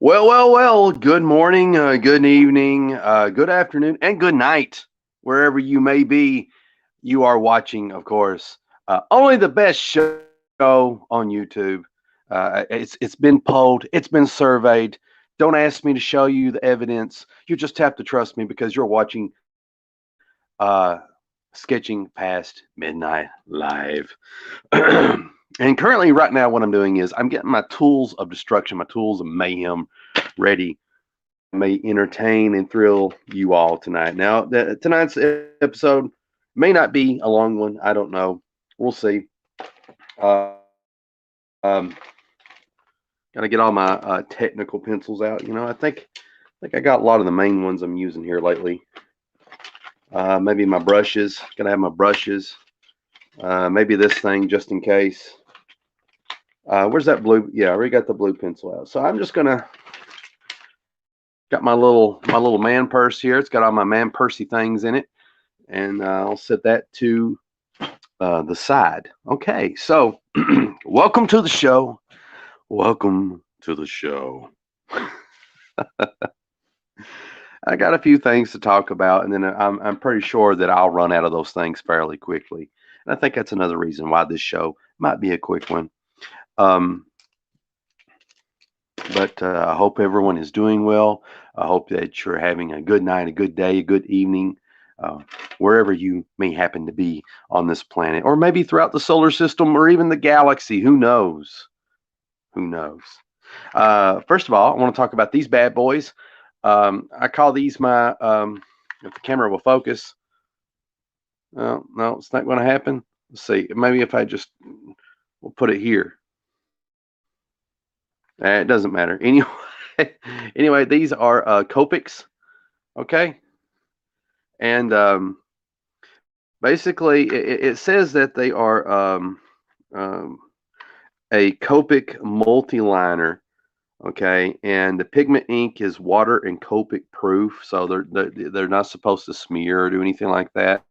Well. Good morning, good evening, good afternoon, and good night, wherever you may be. You are watching, of course, only the best show on YouTube. It's been polled, it's been surveyed. Don't ask me to show you the evidence. You just have to trust me because you're watching Sketching Past Midnight Live. And currently, right now, what I'm doing is I'm getting my tools of destruction, my tools of mayhem ready that may entertain and thrill you all tonight. Now, tonight's episode may not be a long one. I don't know. We'll see. Um, Got to get all my technical pencils out. I think I got a lot of the main ones I'm using here lately. Maybe my brushes. Gotta have my brushes. Maybe this thing just in case. Where's that blue? Yeah, I already got the blue pencil out. So I'm just gonna got my little man purse here. It's got all my man pursey things in it, and I'll set that to the side. Okay, so welcome to the show. Welcome to the show. I got a few things to talk about, and then I'm pretty sure that I'll run out of those things fairly quickly. And I think that's another reason why this show might be a quick one. Um, but I hope everyone is doing well. I hope that you're having a good night, a good day, a good evening, uh, wherever you may happen to be on this planet, or maybe throughout the solar system, or even the galaxy. Who knows? Who knows? First of all, I want to talk about these bad boys. I call these my, if the camera will focus. No, it's not going to happen. Let's see. Maybe if I just will put it here. It doesn't matter. Anyway, these are Copics. Okay. And basically, it says that they are um, a Copic multiliner. Okay, and the pigment ink is water and Copic proof, so they're not supposed to smear or do anything like that.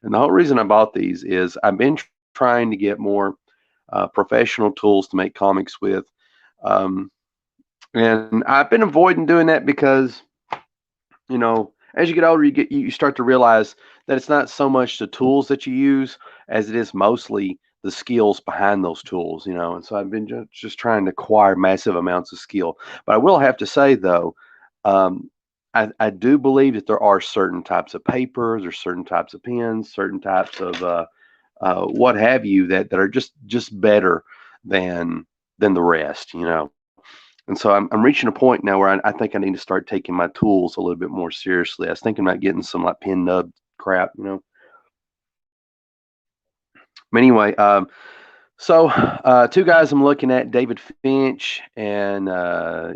And the whole reason I bought these is I've been trying to get more professional tools to make comics with, um, and I've been avoiding doing that because as you get older, you start to realize that it's not so much the tools that you use as it is mostly the skills behind those tools. And so I've been just trying to acquire massive amounts of skill. But I will have to say though, um, I do believe that there are certain types of papers or certain types of pens, certain types of what have you that are just better than the rest. And so I'm reaching a point now where I think I need to start taking my tools a little bit more seriously. I was thinking about getting some like pin nub crap. But anyway, so two guys I'm looking at, David Finch and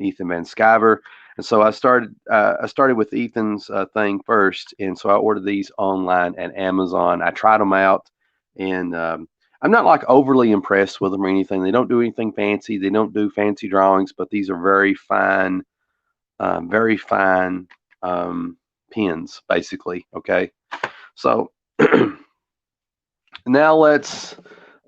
Ethan Van Sciver. And so I started with Ethan's thing first, and so I ordered these online at Amazon. I tried them out, and I'm not like overly impressed with them or anything. They don't do anything fancy. They don't do fancy drawings, but these are very fine um, pins, basically. Okay, so now let's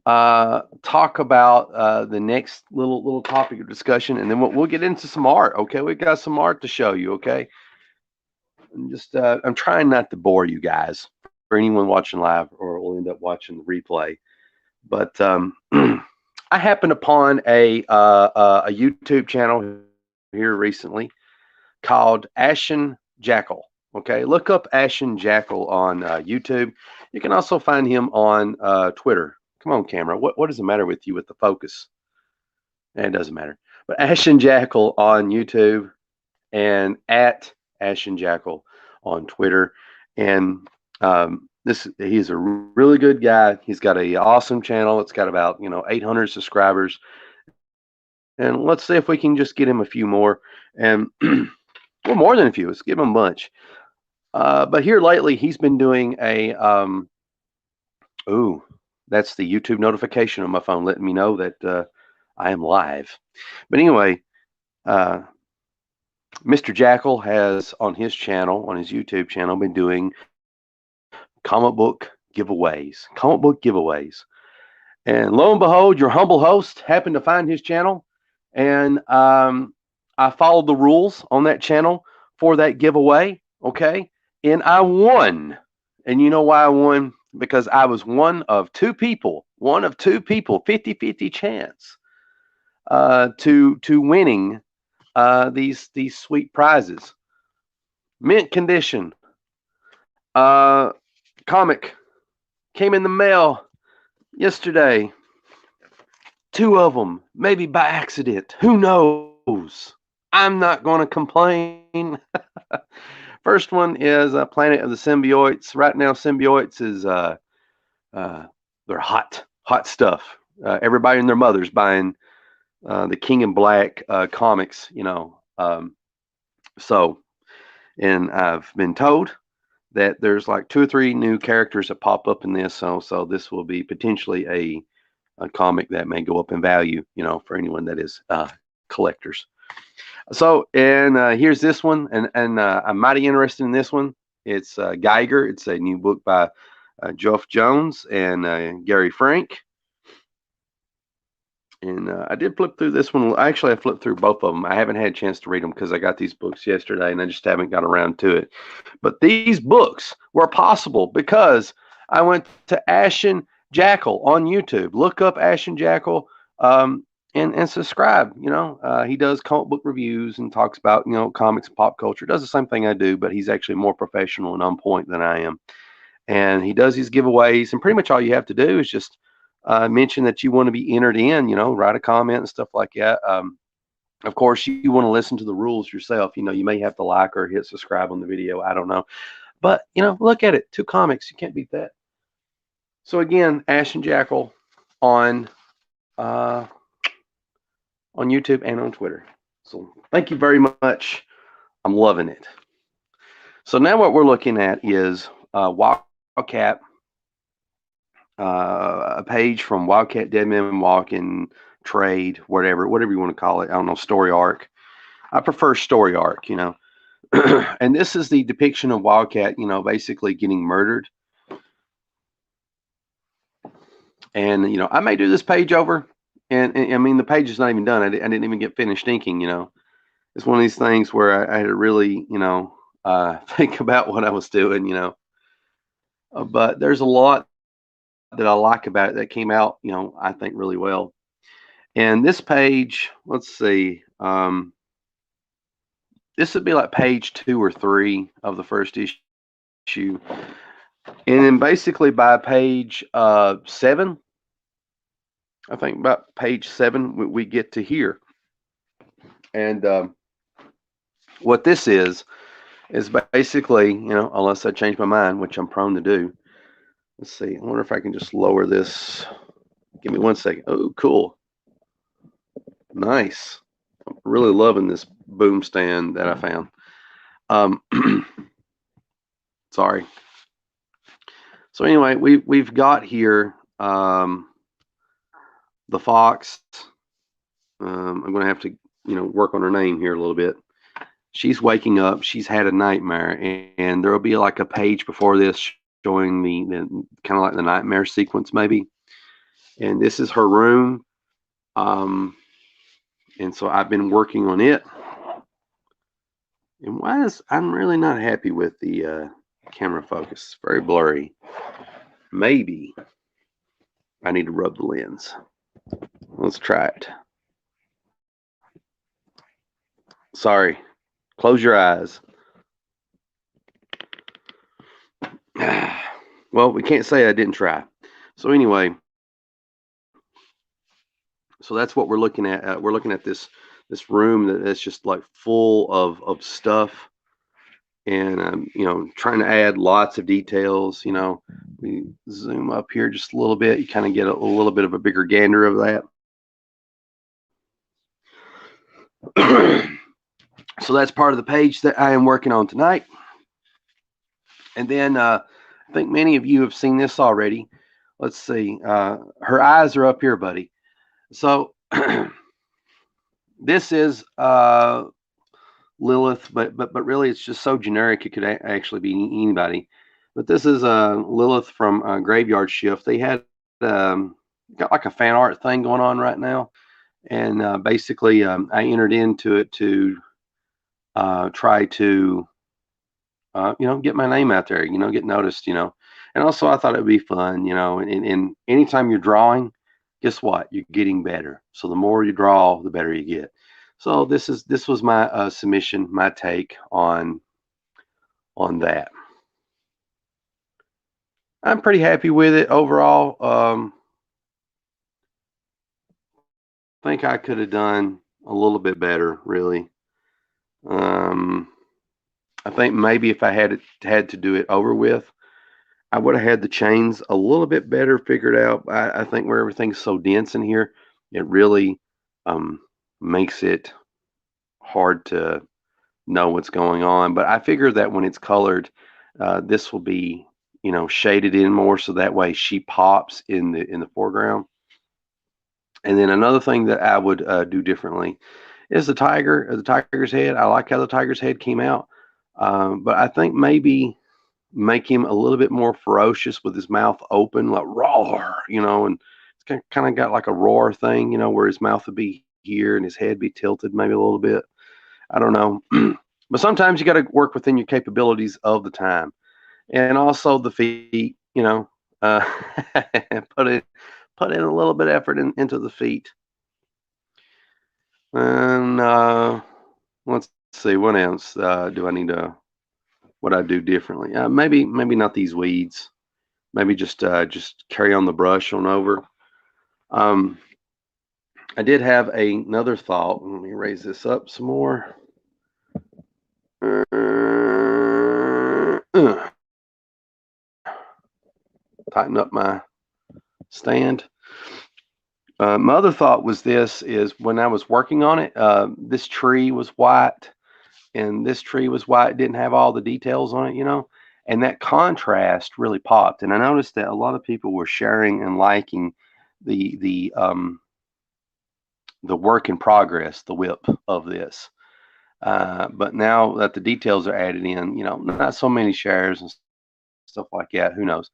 talk about the next little topic of discussion, and then we'll get into some art. Okay, we've got some art to show you. Okay, I'm trying not to bore you guys for anyone watching live, or will end up watching the replay. But I happened upon a YouTube channel here recently called Ashen Jackal. Okay, look up Ashen Jackal on YouTube. You can also find him on Twitter. Come on, camera. What does the matter with you with the focus? It doesn't matter. But Ashen Jackal on YouTube and at Ashen Jackal on Twitter. And this he's a really good guy. He's got a awesome channel. It's got about 800 subscribers. And let's see if we can just get him a few more. And well, more than a few. Let's give him a bunch. But here lately, he's been doing a ooh, that's the YouTube notification on my phone letting me know that I am live. But anyway, uh, Mr. Jackal has on his channel, on his YouTube channel, been doing comic book giveaways. And lo and behold, your humble host happened to find his channel, and I followed the rules on that channel for that giveaway, okay? And I won. And you know why I won? Because I was one of two people, 50-50 chance to winning these sweet prizes. Mint condition comic came in the mail yesterday. 2 of them, maybe by accident. Who knows? I'm not going to complain. First one is Planet of the Symbiotes. Right now, Symbiotes is they're hot stuff. Everybody and their mother's buying the King in Black comics, you know. So, and I've been told that there's like 2 or 3 new characters that pop up in this. So this will be potentially a comic that may go up in value, you know, for anyone that is collectors. So, and here's this one, and I'm mighty interested in this one. It's Geiger. It's a new book by Geoff Jones and Gary Frank. And I did flip through this one. Actually, I flipped through both of them. I haven't had a chance to read them because I got these books yesterday and I just haven't got around to it. But these books were possible because I went to Ashen Jackal on YouTube. Look up Ashen Jackal and subscribe. You know, he does comic book reviews and talks about, you know, comics and pop culture. Does the same thing I do, but he's actually more professional and on point than I am. And he does these giveaways, and pretty much all you have to do is just mention that you want to be entered in, you know, write a comment and stuff like that. Of course, you want to listen to the rules yourself. You know, you may have to like or hit subscribe on the video. I don't know. But, you know, look at it. 2 comics. You can't beat that. So, again, Ashen Jackal on YouTube and on Twitter. So, thank you very much. I'm loving it. So, now what we're looking at is Wildcat. A page from Wildcat Dead Men Walking trade, whatever you want to call it. I don't know, story arc. I prefer story arc, you know. And this is the depiction of Wildcat, you know, basically getting murdered. And, you know, I may do this page over. And I mean, the page is not even done. I didn't even get finished inking, you know. It's one of these things where I had to really, you know, think about what I was doing, you know. But there's a lot that I like about it that came out, you know, I think really well. And this page, let's see, this would be like page 2 or 3 of the first issue. And then basically by page 7, I think about page 7, we get to here. And what this is basically, you know, unless I change my mind, which I'm prone to do. Let's see. I wonder if I can just lower this. Give me 1 second. Oh, cool. Nice. I'm really loving this boom stand that I found. Sorry. So anyway, we've got here the fox. I'm going to have to, you know, work on her name here a little bit. She's waking up. She's had a nightmare, and there will be like a page before this showing me the kind of like the nightmare sequence maybe. And this is her room. And so I've been working on it. And I'm really not happy with the camera focus. It's very blurry. Maybe I need to rub the lens. Let's try it. Sorry. Close your eyes. Well, we can't say I didn't try. So anyway, so that's what we're looking at. We're looking at this room that's just like full of stuff, and you know, trying to add lots of details. You know, we zoom up here just a little bit. You kind of get a little bit of a bigger gander of that. So that's part of the page that I am working on tonight. And then I think many of you have seen this already. Let's see. Her eyes are up here, buddy. So this is Lilith, but really it's just so generic it could actually be anybody. But this is Lilith from Graveyard Shift. They had got like a fan art thing going on right now, And basically, I entered into it to try to get my name out there, get noticed, and also I thought it'd be fun, and anytime you're drawing, guess what? You're getting better. So the more you draw, the better you get. So this was my submission, my take on that. I'm pretty happy with it overall. Think I could have done a little bit better, really. Um, I think maybe if I had to do it over with, I would have had the chains a little bit better figured out. I think where everything's so dense in here, it really um, makes it hard to know what's going on. But I figure that when it's colored, this will be shaded in more, so that way she pops in the foreground. And then another thing that I would do differently is the tiger's head. I like how the tiger's head came out, but I think maybe make him a little bit more ferocious with his mouth open, like roar, and it's kind of got like a roar thing, where his mouth would be here and his head be tilted maybe a little bit. I don't know. But sometimes you got to work within your capabilities of the time. And also the feet, put in a little bit of effort into the feet. And let's see, what else do I need to what I do differently? Maybe not these weeds. Maybe just carry on the brush on over. Um, I did have another thought. Let me raise this up some more. Tighten up my stand. My other thought was this: is when I was working on it, this tree was white, and this tree was white. Didn't have all the details on it, and that contrast really popped. And I noticed that a lot of people were sharing and liking the work in progress, the whip of this. But now that the details are added in, not so many shares and stuff like that. Who knows?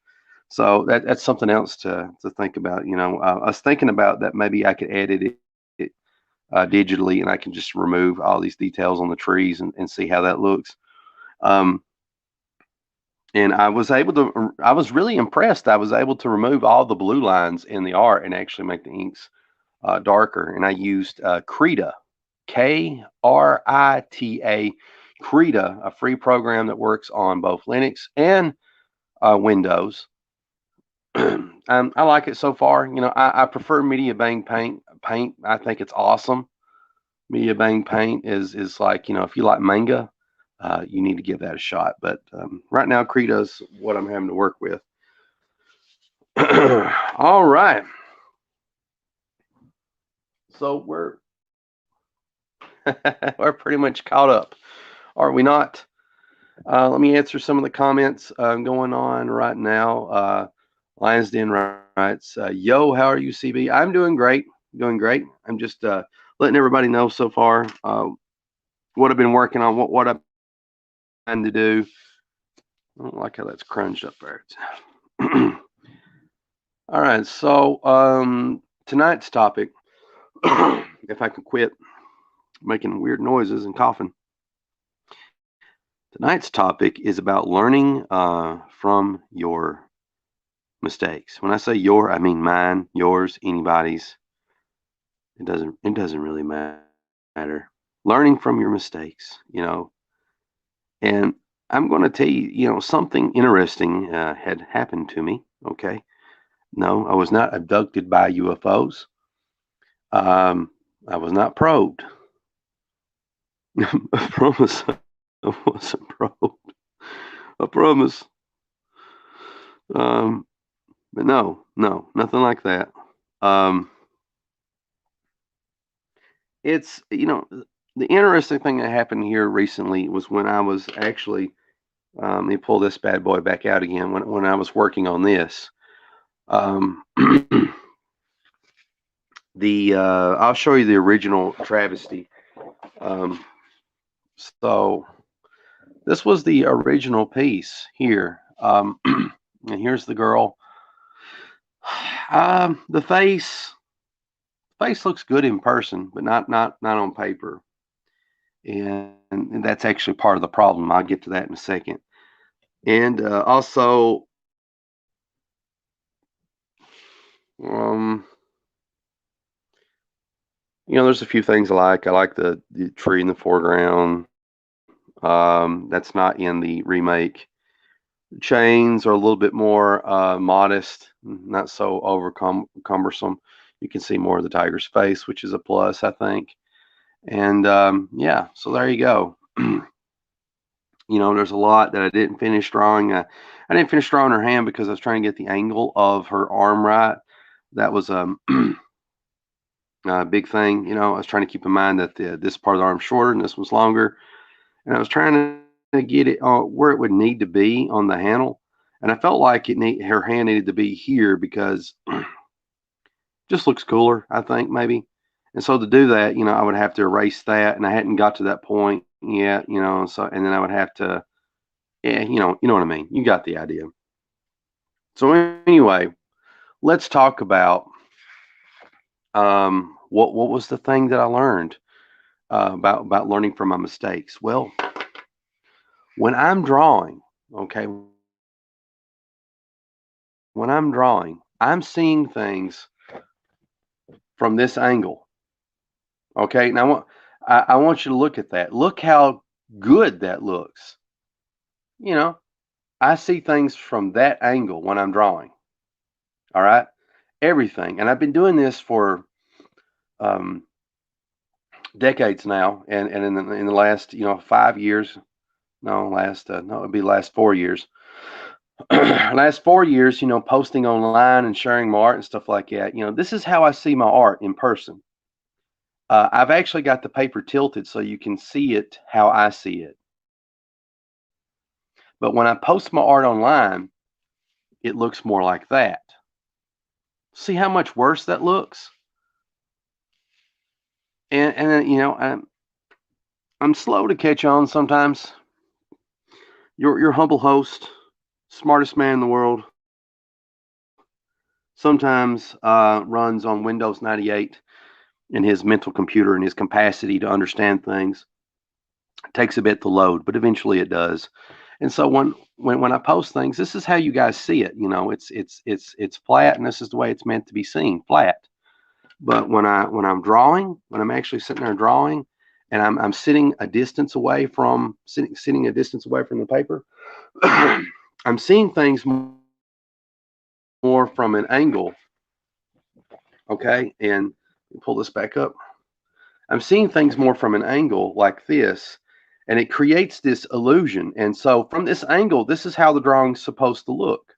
So that's something else to think about. I was thinking about that maybe I could edit it digitally, and I can just remove all these details on the trees and see how that looks. Um, and I was really impressed. I was able to remove all the blue lines in the art and actually make the inks darker. And I used Krita, Krita, Krita, a free program that works on both Linux and Windows. I like it so far. I prefer Media Bang Paint. I think it's awesome. Media Bang Paint is like, if you like manga, you need to give that a shot. But right now, Krita's what I'm having to work with. All right. So we're we're pretty much caught up, are we not? Let me answer some of the comments going on right now. Lions Den writes, "Yo, how are you, CB? I'm doing great, doing great. I'm just letting everybody know so far what I've been working on, what I'm trying to do. I don't like how that's crunched up there. All right, so tonight's topic, if I can quit making weird noises and coughing. Tonight's topic is about learning from your mistakes. When I say your, I mean mine, yours, anybody's. It doesn't really matter. Learning from your mistakes, And I'm going to tell you, something interesting had happened to me. Okay, no, I was not abducted by UFOs. I was not probed. I promise, I wasn't probed. I promise. But no, nothing like that. It's the interesting thing that happened here recently was when I was actually let me pull this bad boy back out again when I was working on this. The I'll show you the original travesty. So this was the original piece here, and here's the girl. The face looks good in person, but not on paper. And that's actually part of the problem. I'll get to that in a second. And also, um, there's a few things I like. I like the tree in the foreground. That's not in the remake. Chains are a little bit more modest, not so cumbersome. You can see more of the tiger's face, which is a plus, I think. And yeah, so there you go. There's a lot that I didn't finish drawing. I didn't finish drawing her hand because I was trying to get the angle of her arm right. That was a big thing. I was trying to keep in mind that this part of the arm's shorter and this one's longer, and I was trying to get it where it would need to be on the handle. And I felt like her hand needed to be here because just looks cooler, I think, maybe. And so to do that, I would have to erase that, and I hadn't got to that point yet, so and then I would have to, yeah, you know what I mean. You got the idea. So anyway, let's talk about what was the thing that I learned about learning from my mistakes. Well, when I'm drawing, okay, when I'm drawing, I'm seeing things from this angle. Okay, now I want you to look at that. Look how good that looks. I see things from that angle when I'm drawing. All right, everything, and I've been doing this for um, decades now, and in the last 5 years, no, it'd be last 4 years. Last 4 years, posting online and sharing my art and stuff like that. This is how I see my art in person. I've actually got the paper tilted so you can see it how I see it. But when I post my art online, it looks more like that. See how much worse that looks? And then, I'm slow to catch on sometimes. Your humble host, smartest man in the world, sometimes runs on Windows 98, and his mental computer and his capacity to understand things takes a bit to load, but eventually it does. And so when I post things, this is how you guys see it. It's flat, and this is the way it's meant to be seen, flat. But when I'm drawing, when I'm actually sitting there drawing, and I'm sitting a distance away from sitting a distance away from the paper, I'm seeing things more from an angle. Okay, and pull this back up. I'm seeing things more from an angle like this, and it creates this illusion. And so from this angle, this is how the drawing's supposed to look.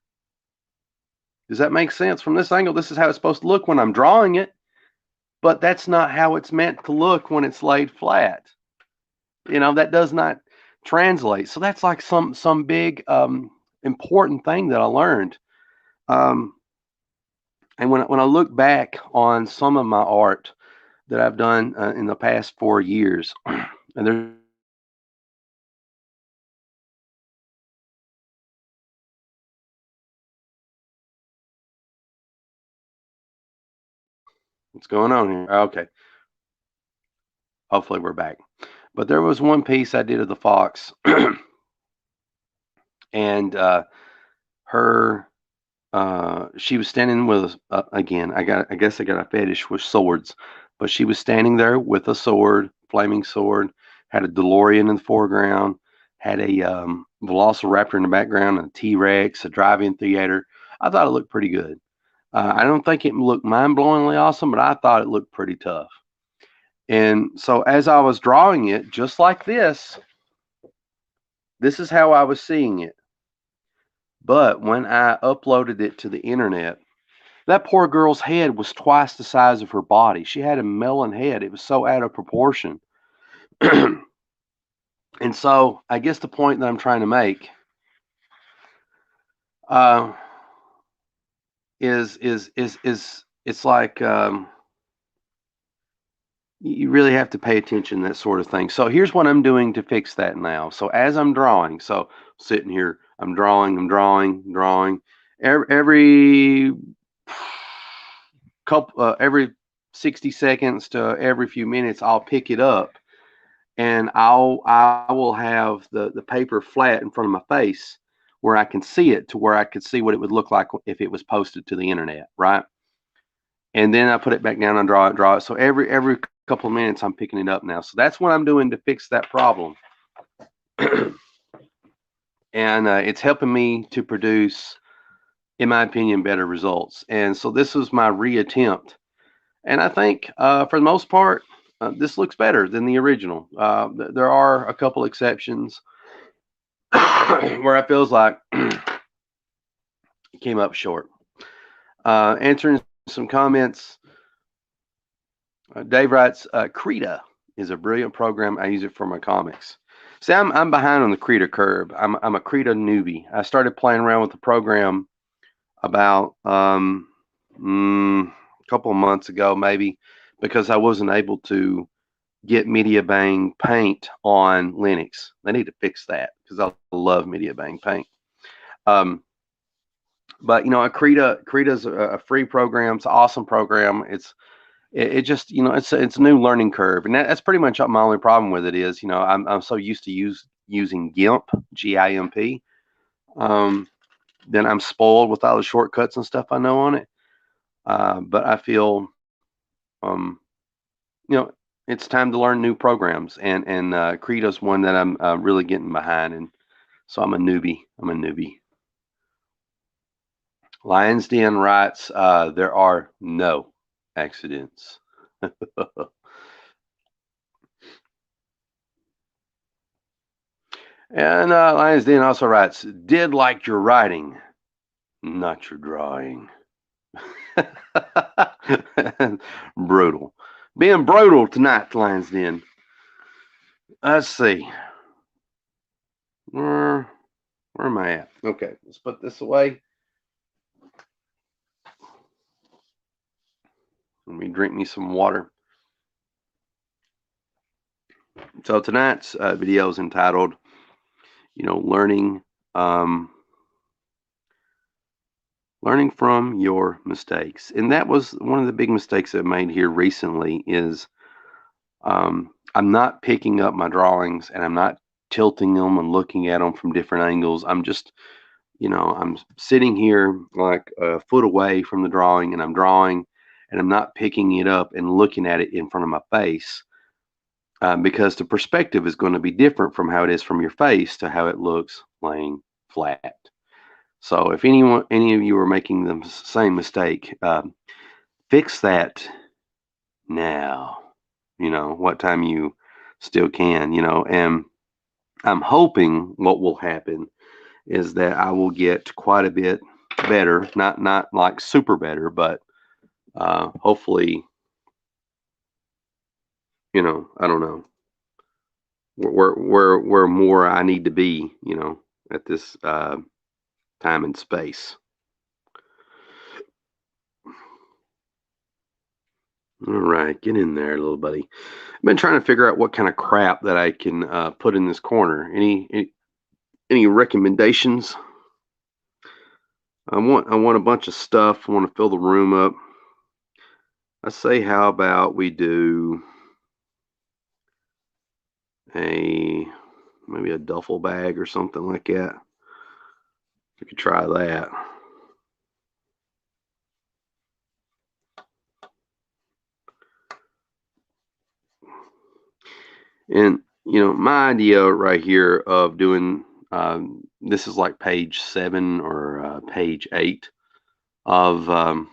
Does that make sense? From this angle, this is how it's supposed to look when I'm drawing it, but that's not how it's meant to look when it's laid flat. That does not translate. So that's like some big important thing that I learned. And when I look back on some of my art that I've done in the past 4 years, and there's what's going on here? Okay, hopefully we're back. But there was one piece I did of the fox, and her she was standing with again. I guess I got a fetish with swords, but she was standing there with a sword, flaming sword. Had a DeLorean in the foreground. Had a Velociraptor in the background, a T-Rex, a drive-in theater. I thought it looked pretty good. I don't think it looked mind-blowingly awesome, but I thought it looked pretty tough. And so as I was drawing it, just like this is how I was seeing it. But when I uploaded it to the internet, that poor girl's head was twice the size of her body. She had a melon head. It was so out of proportion. And so I guess the point that I'm trying to make uh, is it's like you really have to pay attention to that sort of thing. So here's what I'm doing to fix that now. So as I'm drawing, so sitting here, I'm drawing. Every couple, every 60 seconds to every few minutes, I'll pick it up and I will have the paper flat in front of my face where I can see it, to where I could see what it would look like if it was posted to the internet, right? And then I put it back down and draw it. So every couple of minutes I'm picking it up now. So that's what I'm doing to fix that problem. And it's helping me to produce, in my opinion, better results. And so this was my reattempt. And I think for the most part, this looks better than the original. There are a couple exceptions where it feels like it came up short. Answering some comments, Dave writes, Krita is a brilliant program. I use it for my comics. See, I'm behind on the Krita curve. I'm a Krita newbie. I started playing around with the program about a couple of months ago, maybe, because I wasn't able to get MediaBang Paint on Linux. They need to fix that because I love MediaBang Paint. But you know, Krita's a free program. It's an awesome program. It just, you know, it's a new learning curve, and that's pretty much my only problem with it is, you know, I'm so used to using GIMP, GIMP. Then I'm spoiled with all the shortcuts and stuff I know on it. But I feel, you know, it's time to learn new programs, and Krita's one that I'm really getting behind, and so I'm a newbie. Lions Den writes, there are no accidents. And Lions Den also writes, did like your writing, not your drawing. Brutal. Being brutal tonight, Lions Den. Let's see. Where am I at? Okay, let's put this away. Let me drink me some water. So tonight's video is entitled, you know, learning from your mistakes. And that was one of the big mistakes I've made here recently is I'm not picking up my drawings and I'm not tilting them and looking at them from different angles. I'm just, you know, I'm sitting here like a foot away from the drawing and I'm drawing and I'm not picking it up and looking at it in front of my face. Because the perspective is going to be different from how it is from your face to how it looks laying flat. So if any of you are making the same mistake, fix that now. You know, what time you still can. You know, and I'm hoping what will happen is that I will get quite a bit better, not like super better, but hopefully, you know, I don't know, where more I need to be, you know, at this time and space. All right, get in there, little buddy. I've been trying to figure out what kind of crap that I can put in this corner. Any recommendations? I want a bunch of stuff. I want to fill the room up. I say, how about we do maybe a duffel bag or something like that. We could try that. And you know, my idea right here of doing this is like page 7 or page 8 of the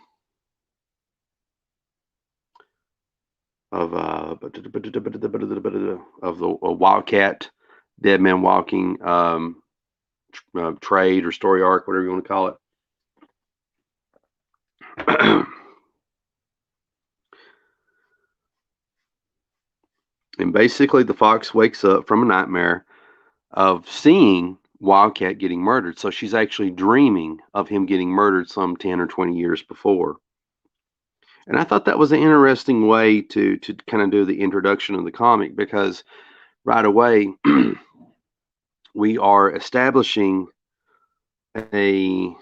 Wildcat, Dead Man Walking trade or story arc, whatever you want to call it. And basically, the fox wakes up from a nightmare of seeing Wildcat getting murdered. So she's actually dreaming of him getting murdered some 10 or 20 years before. And I thought that was an interesting way to kind of do the introduction of the comic, because right away we are establishing a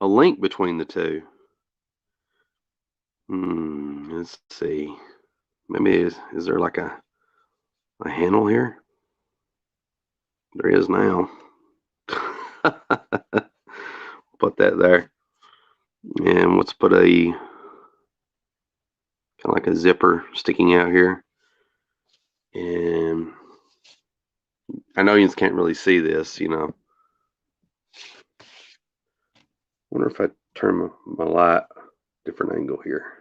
link between the two. Let's see. Maybe is there like a handle here? There is now. Put that there. And let's put a kind of like a zipper sticking out here. And I know you can't really see this, you know. Wonder if I turn my light different angle here.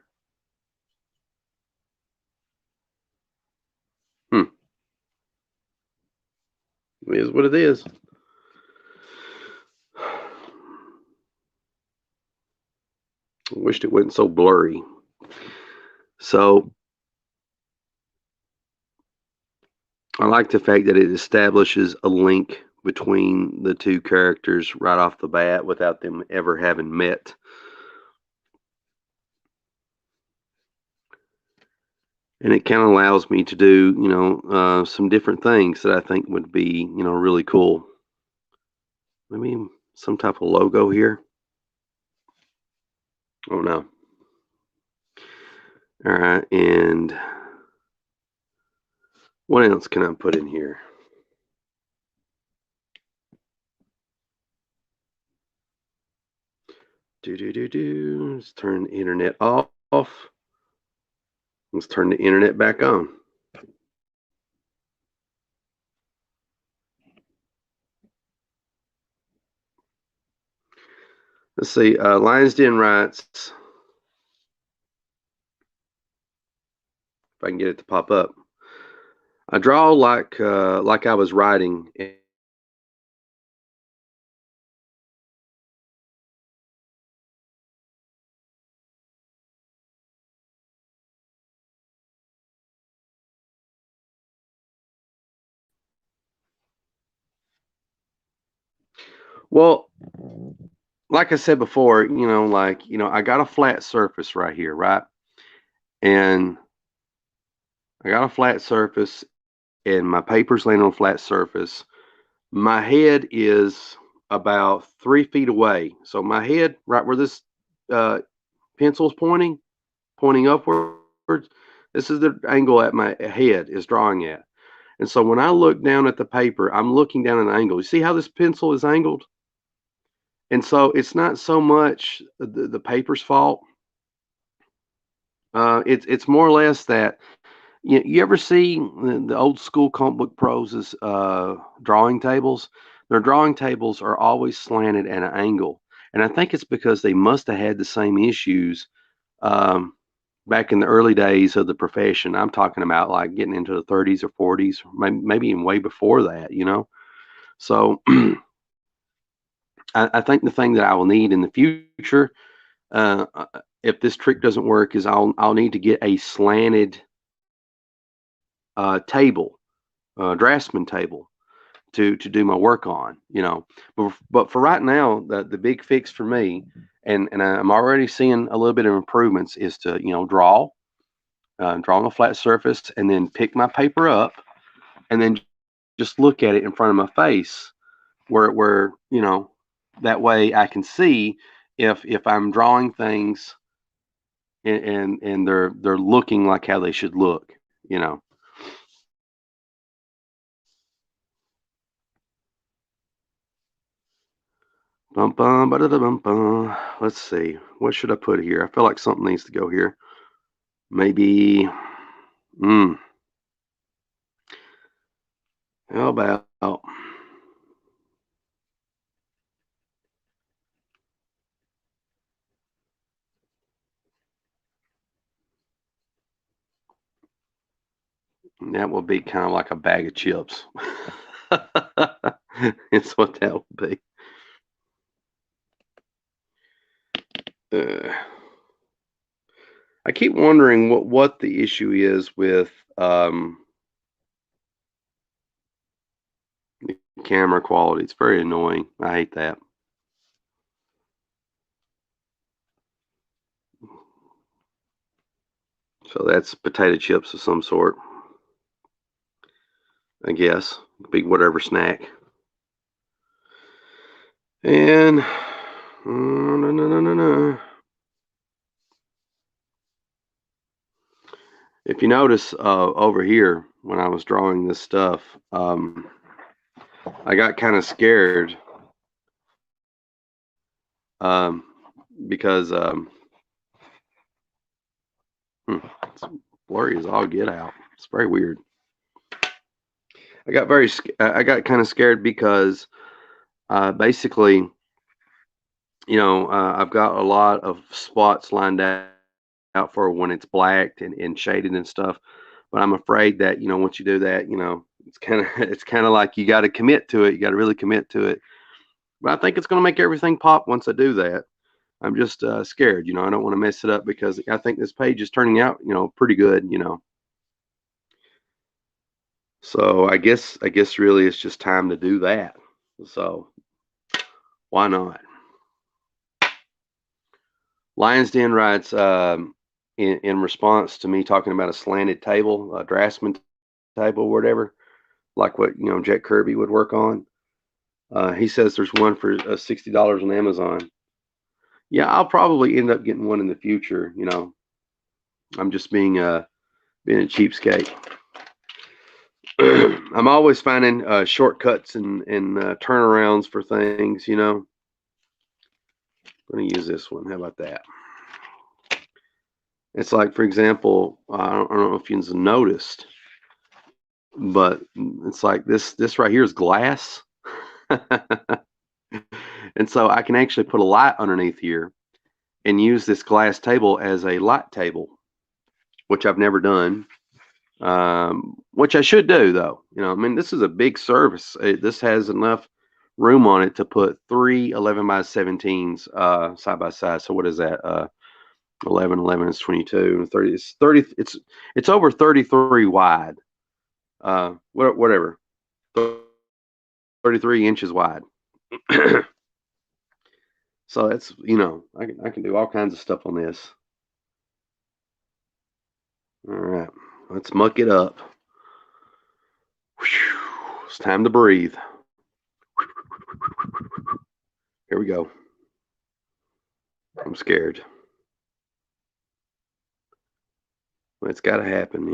It is what it is. I wished it wasn't so blurry. So I like the fact that it establishes a link between the two characters right off the bat without them ever having met. And it kind of allows me to do, you know, some different things that I think would be, you know, really cool. Maybe some type of logo here. Oh no. All right, and what else can I put in here? Let's turn the internet off. Let's turn the internet back on. Let's see. Lions Den writes, if I can get it to pop up. I draw like I was writing. Well, like I said before, you know, I got a flat surface right here, right? And I got a flat surface, and my paper's laying on a flat surface. My head is about 3 feet away. So my head, right where this uh, pencil's pointing upwards, this is the angle that my head is drawing at. And so when I look down at the paper, I'm looking down at an angle. You see how this pencil is angled? And so it's not so much the paper's fault. It's more or less that you ever see the old school comic book pros' drawing tables? Their drawing tables are always slanted at an angle, and I think it's because they must have had the same issues um, back in the early days of the profession. I'm talking about like getting into the 30s or 40s, maybe even way before that. You know, so I think the thing that I will need in the future, uh, uh, if this trick doesn't work, is I'll need to get a slanted table, draftsman table to do my work on. You know, but for right now, the big fix for me, and I'm already seeing a little bit of improvements, is to draw on a flat surface and then pick my paper up and then just look at it in front of my face where that way I can see if I'm drawing things and they're looking like how they should look, you know. Bum bum ba da bum bum. Let's see. What should I put here? I feel like something needs to go here. Maybe how about that will be kind of like a bag of chips. It's what that will be. Uh, I keep wondering what the issue is with the camera quality. It's very annoying. I hate that. So that's potato chips of some sort, I guess. Be whatever snack. And no, no, no, no, no. If you notice over here when I was drawing this stuff, I got kind of scared um, because it's blurry as all get out. It's very weird. I got kind of scared because basically, I've got a lot of spots lined out for when it's blacked and shaded and stuff. But I'm afraid that, once you do that, it's kind of it's kind of like you got to commit to it. You got to really commit to it. But I think it's going to make everything pop once I do that. I'm just scared. I don't want to mess it up because I think this page is turning out, pretty good. So I guess really it's just time to do that. So why not? Lions Den writes in response to me talking about a slanted table, a draftsman table, or whatever, like what Jack Kirby would work on. He says there's one for $60 on Amazon. Yeah, I'll probably end up getting one in the future. I'm just being a cheapskate. I'm always finding shortcuts and turnarounds for things. I'm going to use this one. How about that? It's like, for example, I don't know if you've noticed, but it's like this right here is glass. And so I can actually put a light underneath here and use this glass table as a light table, which I've never done. Which I should do though. I mean, this is a big service. This has enough room on it to put three 11 by 17s side by side. So what is that? 11 is 22 and 30. It's 30. It's over 33 wide. Whatever. 33 inches wide. So that's I can do all kinds of stuff on this. All right, let's muck it up. It's time to breathe. Here we go. I'm scared. Well, it's got to happen.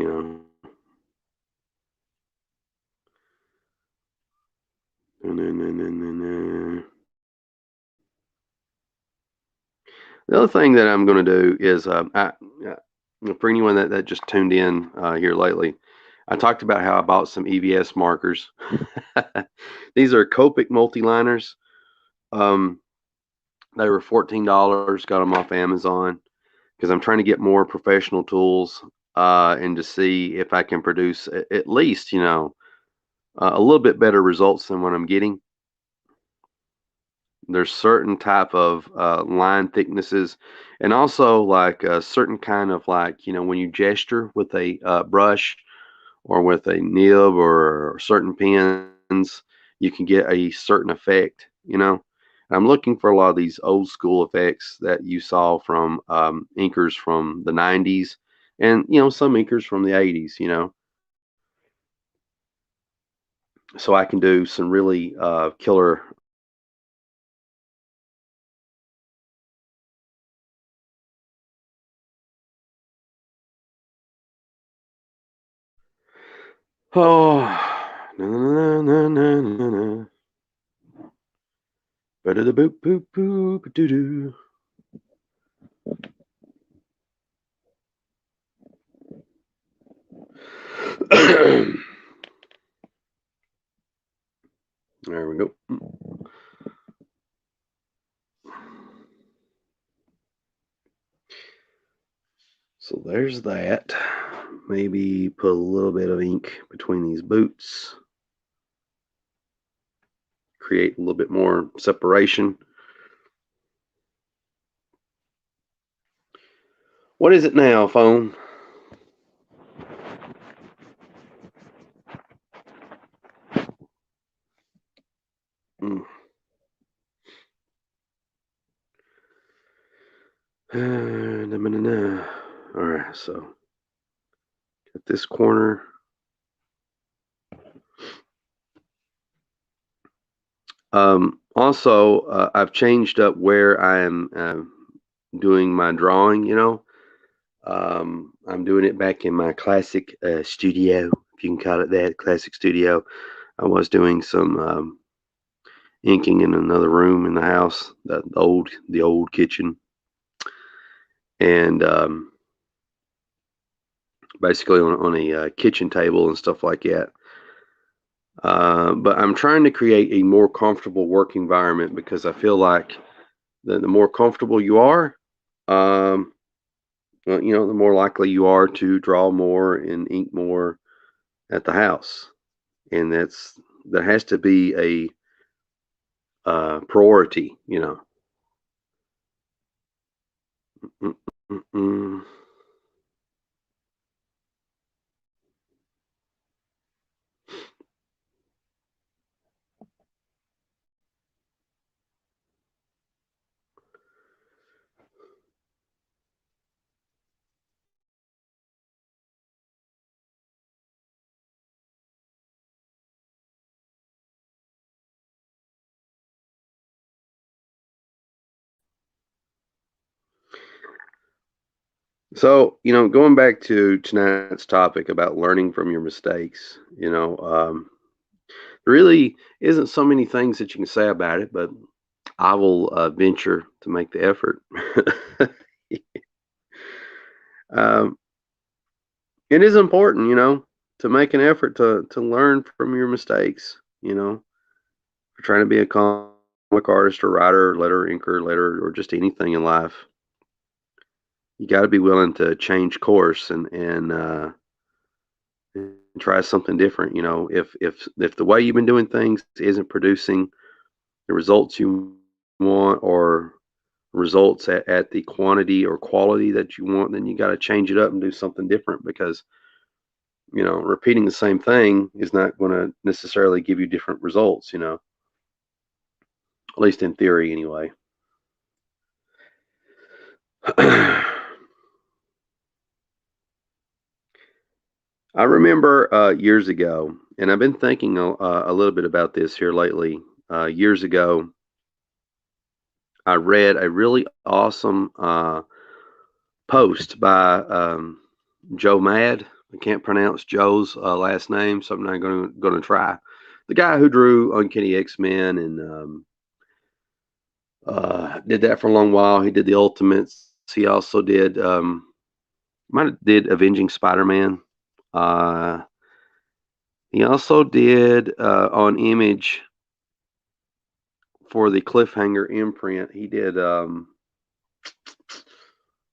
The other thing that I'm going to do is, for anyone that just tuned in here lately, I talked about how I bought some EVS markers. These are Copic multi-liners. They were $14. Got them off Amazon because I'm trying to get more professional tools and to see if I can produce at least, a little bit better results than what I'm getting. There's certain type of line thicknesses, and also like a certain kind of like when you gesture with a brush or with a nib or certain pens, you can get a certain effect. I'm looking for a lot of these old school effects that you saw from inkers from the 90s, and some inkers from the 80s. So I can do some really killer. Oh, na na na na na na. Better the boop boop boop doo doo. There we go. So there's that. Maybe put a little bit of ink between these boots. Create a little bit more separation. What is it now, phone? Mm. All right, so at this corner. Also, I've changed up where I am doing my drawing. I'm doing it back in my classic studio, if you can call it that, classic studio. I was doing some inking in another room in the house, the old kitchen, and basically on a kitchen table and stuff like that. But I'm trying to create a more comfortable work environment because I feel like the more comfortable you are, um, well, the more likely you are to draw more and ink more at the house, and that has to be a priority. Mm, mm, mm. So, going back to tonight's topic about learning from your mistakes, there really isn't so many things that you can say about it, but I will venture to make the effort. um, it is important, to make an effort to learn from your mistakes. If you're trying to be a comic artist or writer, letter inker, letter, or just anything in life, you got to be willing to change course and try something different. If the way you've been doing things isn't producing the results you want or results at the quantity or quality that you want, then you got to change it up and do something different because repeating the same thing is not going to necessarily give you different results. At least in theory, anyway. I remember years ago, and I've been thinking a little bit about this here lately. Years ago, I read a really awesome post by Joe Mad. I can't pronounce Joe's last name, so I'm not going to try. The guy who drew Uncanny X-Men and did that for a long while. He did the Ultimates. He also might have did Avenging Spider-Man. Uh, he also did on Image for the Cliffhanger imprint. He did. Oh,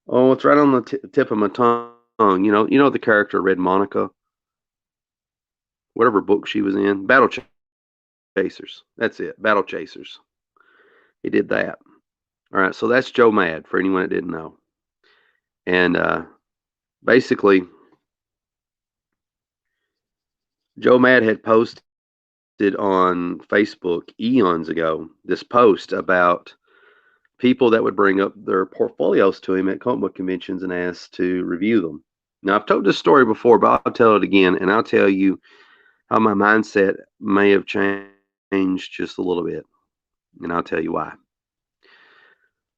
it's right on the tip of my tongue. The character Red Monica, whatever book she was in, Battle Chasers. That's it, Battle Chasers. He did that. All right, so that's Joe Mad for anyone that didn't know. And basically, Joe Mad had posted on Facebook eons ago this post about people that would bring up their portfolios to him at comic book conventions and ask to review them. Now, I've told this story before, but I'll tell it again, and I'll tell you how my mindset may have changed just a little bit, and I'll tell you why.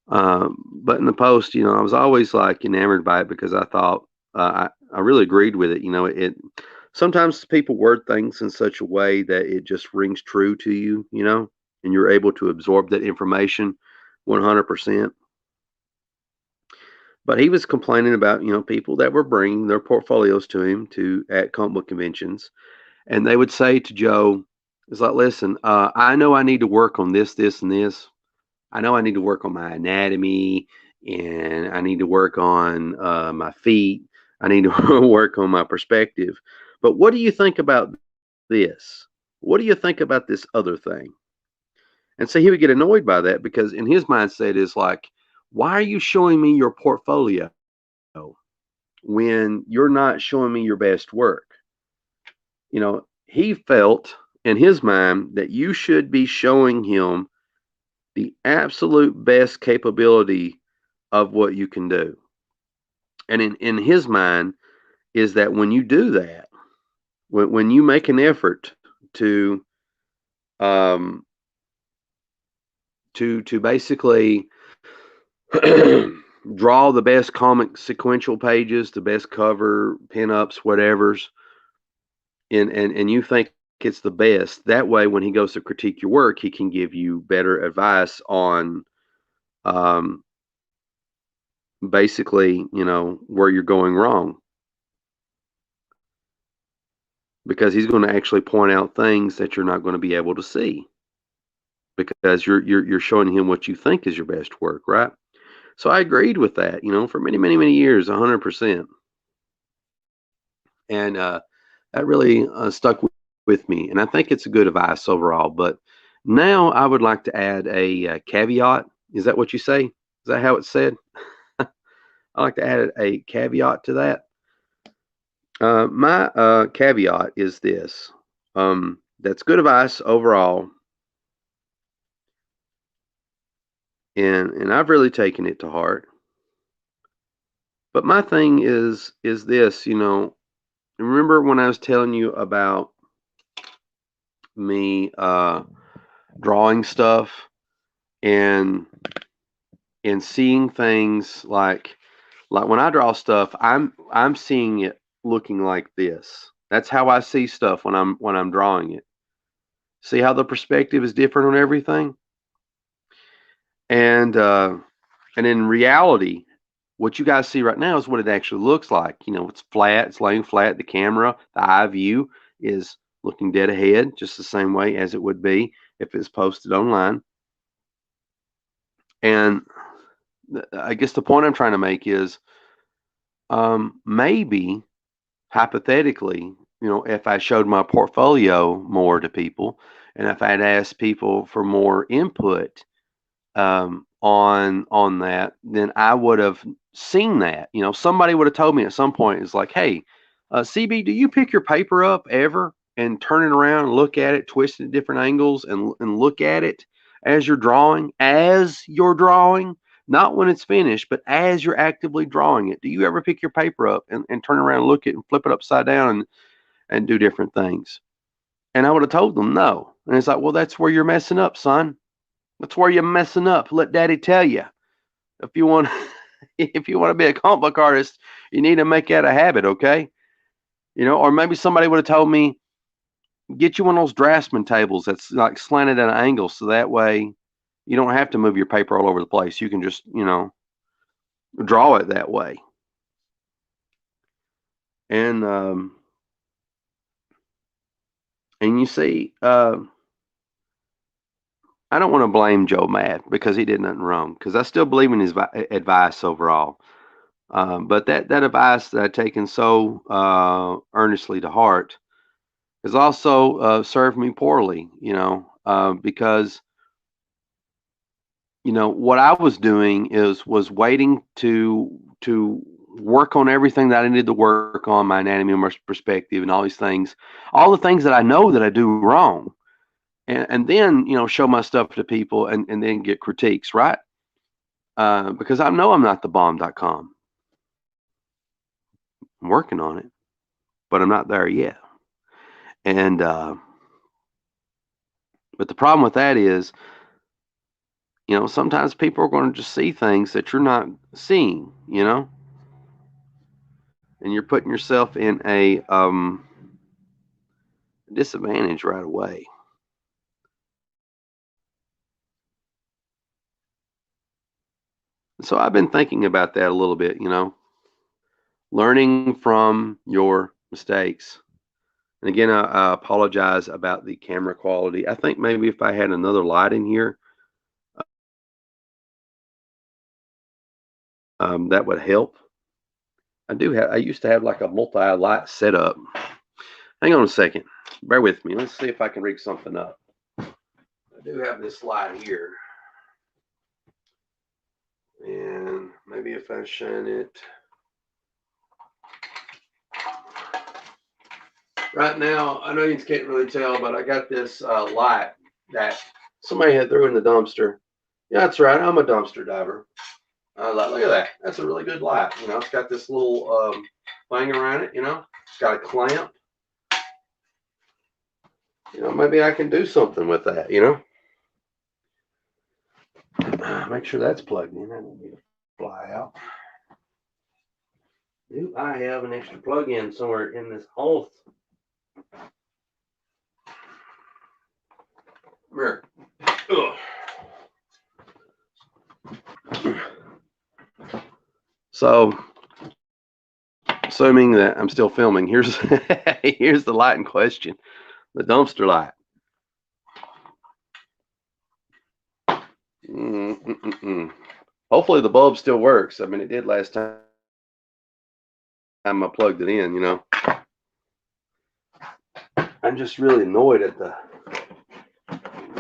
But in the post, I was always like enamored by it because I thought I really agreed with it. It sometimes people word things in such a way that it just rings true to you, and you're able to absorb that information 100%. But he was complaining about, people that were bringing their portfolios to him to at comic book conventions, and they would say to Joe, "It's like, listen, I know I need to work on this, this, and this. I know I need to work on my anatomy, and I need to work on my feet. I need to work on my perspective. But what do you think about this? What do you think about this other thing?" And so he would get annoyed by that because in his mindset is like, why are you showing me your portfolio when you're not showing me your best work? He felt in his mind that you should be showing him the absolute best capability of what you can do. And in his mind is that when you do that, when you make an effort to to basically draw the best comic sequential pages, the best cover, pinups, whatever's, and you think it's the best. That way, when he goes to critique your work, he can give you better advice on um, basically, where you're going wrong. Because he's going to actually point out things that you're not going to be able to see because you're showing him what you think is your best work, right? So I agreed with that, for many, many, many years, 100%. And that really stuck with me. And I think it's a good advice overall. But now I would like to add a caveat. Is that what you say? Is that how it's said? I like to add a caveat to that. My caveat is this. That's good advice overall. And I've really taken it to heart. But my thing is this, remember when I was telling you about me drawing stuff and seeing things like when I draw stuff, I'm seeing it looking like this. That's how I see stuff when I'm drawing it. See how the perspective is different on everything? And in reality, what you guys see right now is what it actually looks like. It's flat, it's laying flat. The camera, the eye view is looking dead ahead, just the same way as it would be if it's posted online. And I guess the point I'm trying to make is maybe hypothetically, if I showed my portfolio more to people and if I'd asked people for more input on that, then I would have seen that. Somebody would have told me at some point, it's like, hey, CB, do you pick your paper up ever and turn it around and look at it, twist it at different angles and look at it as you're drawing, not when it's finished, but as you're actively drawing it? Do you ever pick your paper up and turn around and look at it and flip it upside down and do different things? And I would have told them no. And it's like, well, that's where you're messing up, son. That's where you're messing up. Let daddy tell you. If you want if you want to be a comic book artist, you need to make that a habit, okay? Or maybe somebody would have told me, get you one of those draftsman tables that's like slanted at an angle, so that way you don't have to move your paper all over the place. You can just, draw it that way. And you see, I don't want to blame Joe Mad because he did nothing wrong, because I still believe in his advice overall. But that advice that I've taken so earnestly to heart has also served me poorly, because what I was doing was waiting to work on everything that I needed to work on, my anatomy and perspective and all these things, all the things that I know that I do wrong, and then show my stuff to people and then get critiques, right? Because I know I'm not the bomb.com. I'm working on it, but I'm not there yet. And but the problem with that is, sometimes people are going to just see things that you're not seeing, and you're putting yourself in a disadvantage right away. So I've been thinking about that a little bit, learning from your mistakes. And again, I apologize about the camera quality. I think maybe if I had another light in here, that would help. I used to have like a multi-light setup. Hang on a second. Bear with me. Let's see if I can rig something up. I do have this light here. And maybe if I shine it. Right now, I know you can't really tell, but I got this light that somebody had threw in the dumpster. Yeah, that's right. I'm a dumpster diver. Look at that. That's a really good light. It's got this little thing around it. It's got a clamp. Maybe I can do something with that. Make sure that's plugged in. That would be a supply out. Do I have an extra plug-in somewhere in this house? Here. So, assuming that I'm still filming, here's here's the light in question, the dumpster light. Hopefully the bulb still works. I mean, it did last time I plugged it in, you know. I'm just really annoyed at the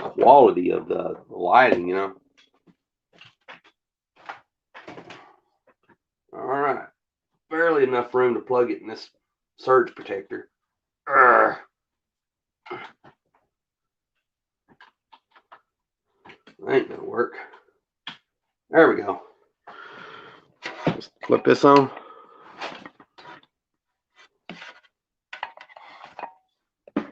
quality of the lighting, you know. All right, barely enough room to plug it in this surge protector. Urgh. Ain't gonna work. There we go. Let's flip this on. I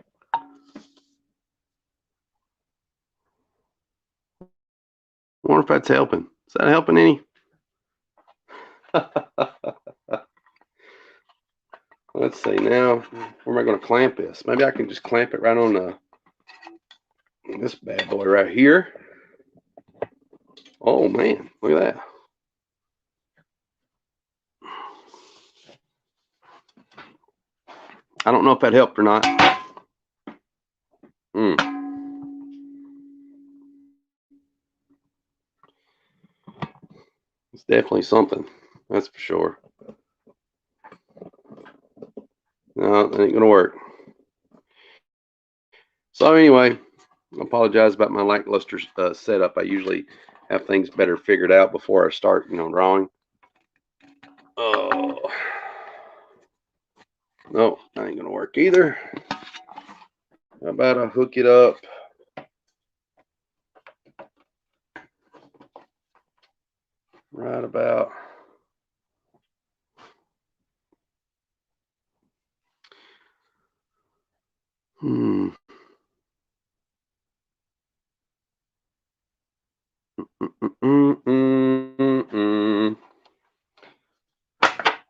wonder if that's helping. Is that helping any? Let's see now. Where am I going to clamp this? Maybe I can just clamp it right on this bad boy right here. Oh man, look at that. I don't know if that helped or not. It's definitely something, that's for sure. No, that ain't gonna work. So anyway, I apologize about my lackluster setup. I usually have things better figured out before I start, you know, drawing. Oh, no, that ain't gonna work either. How about I hook it up? Right about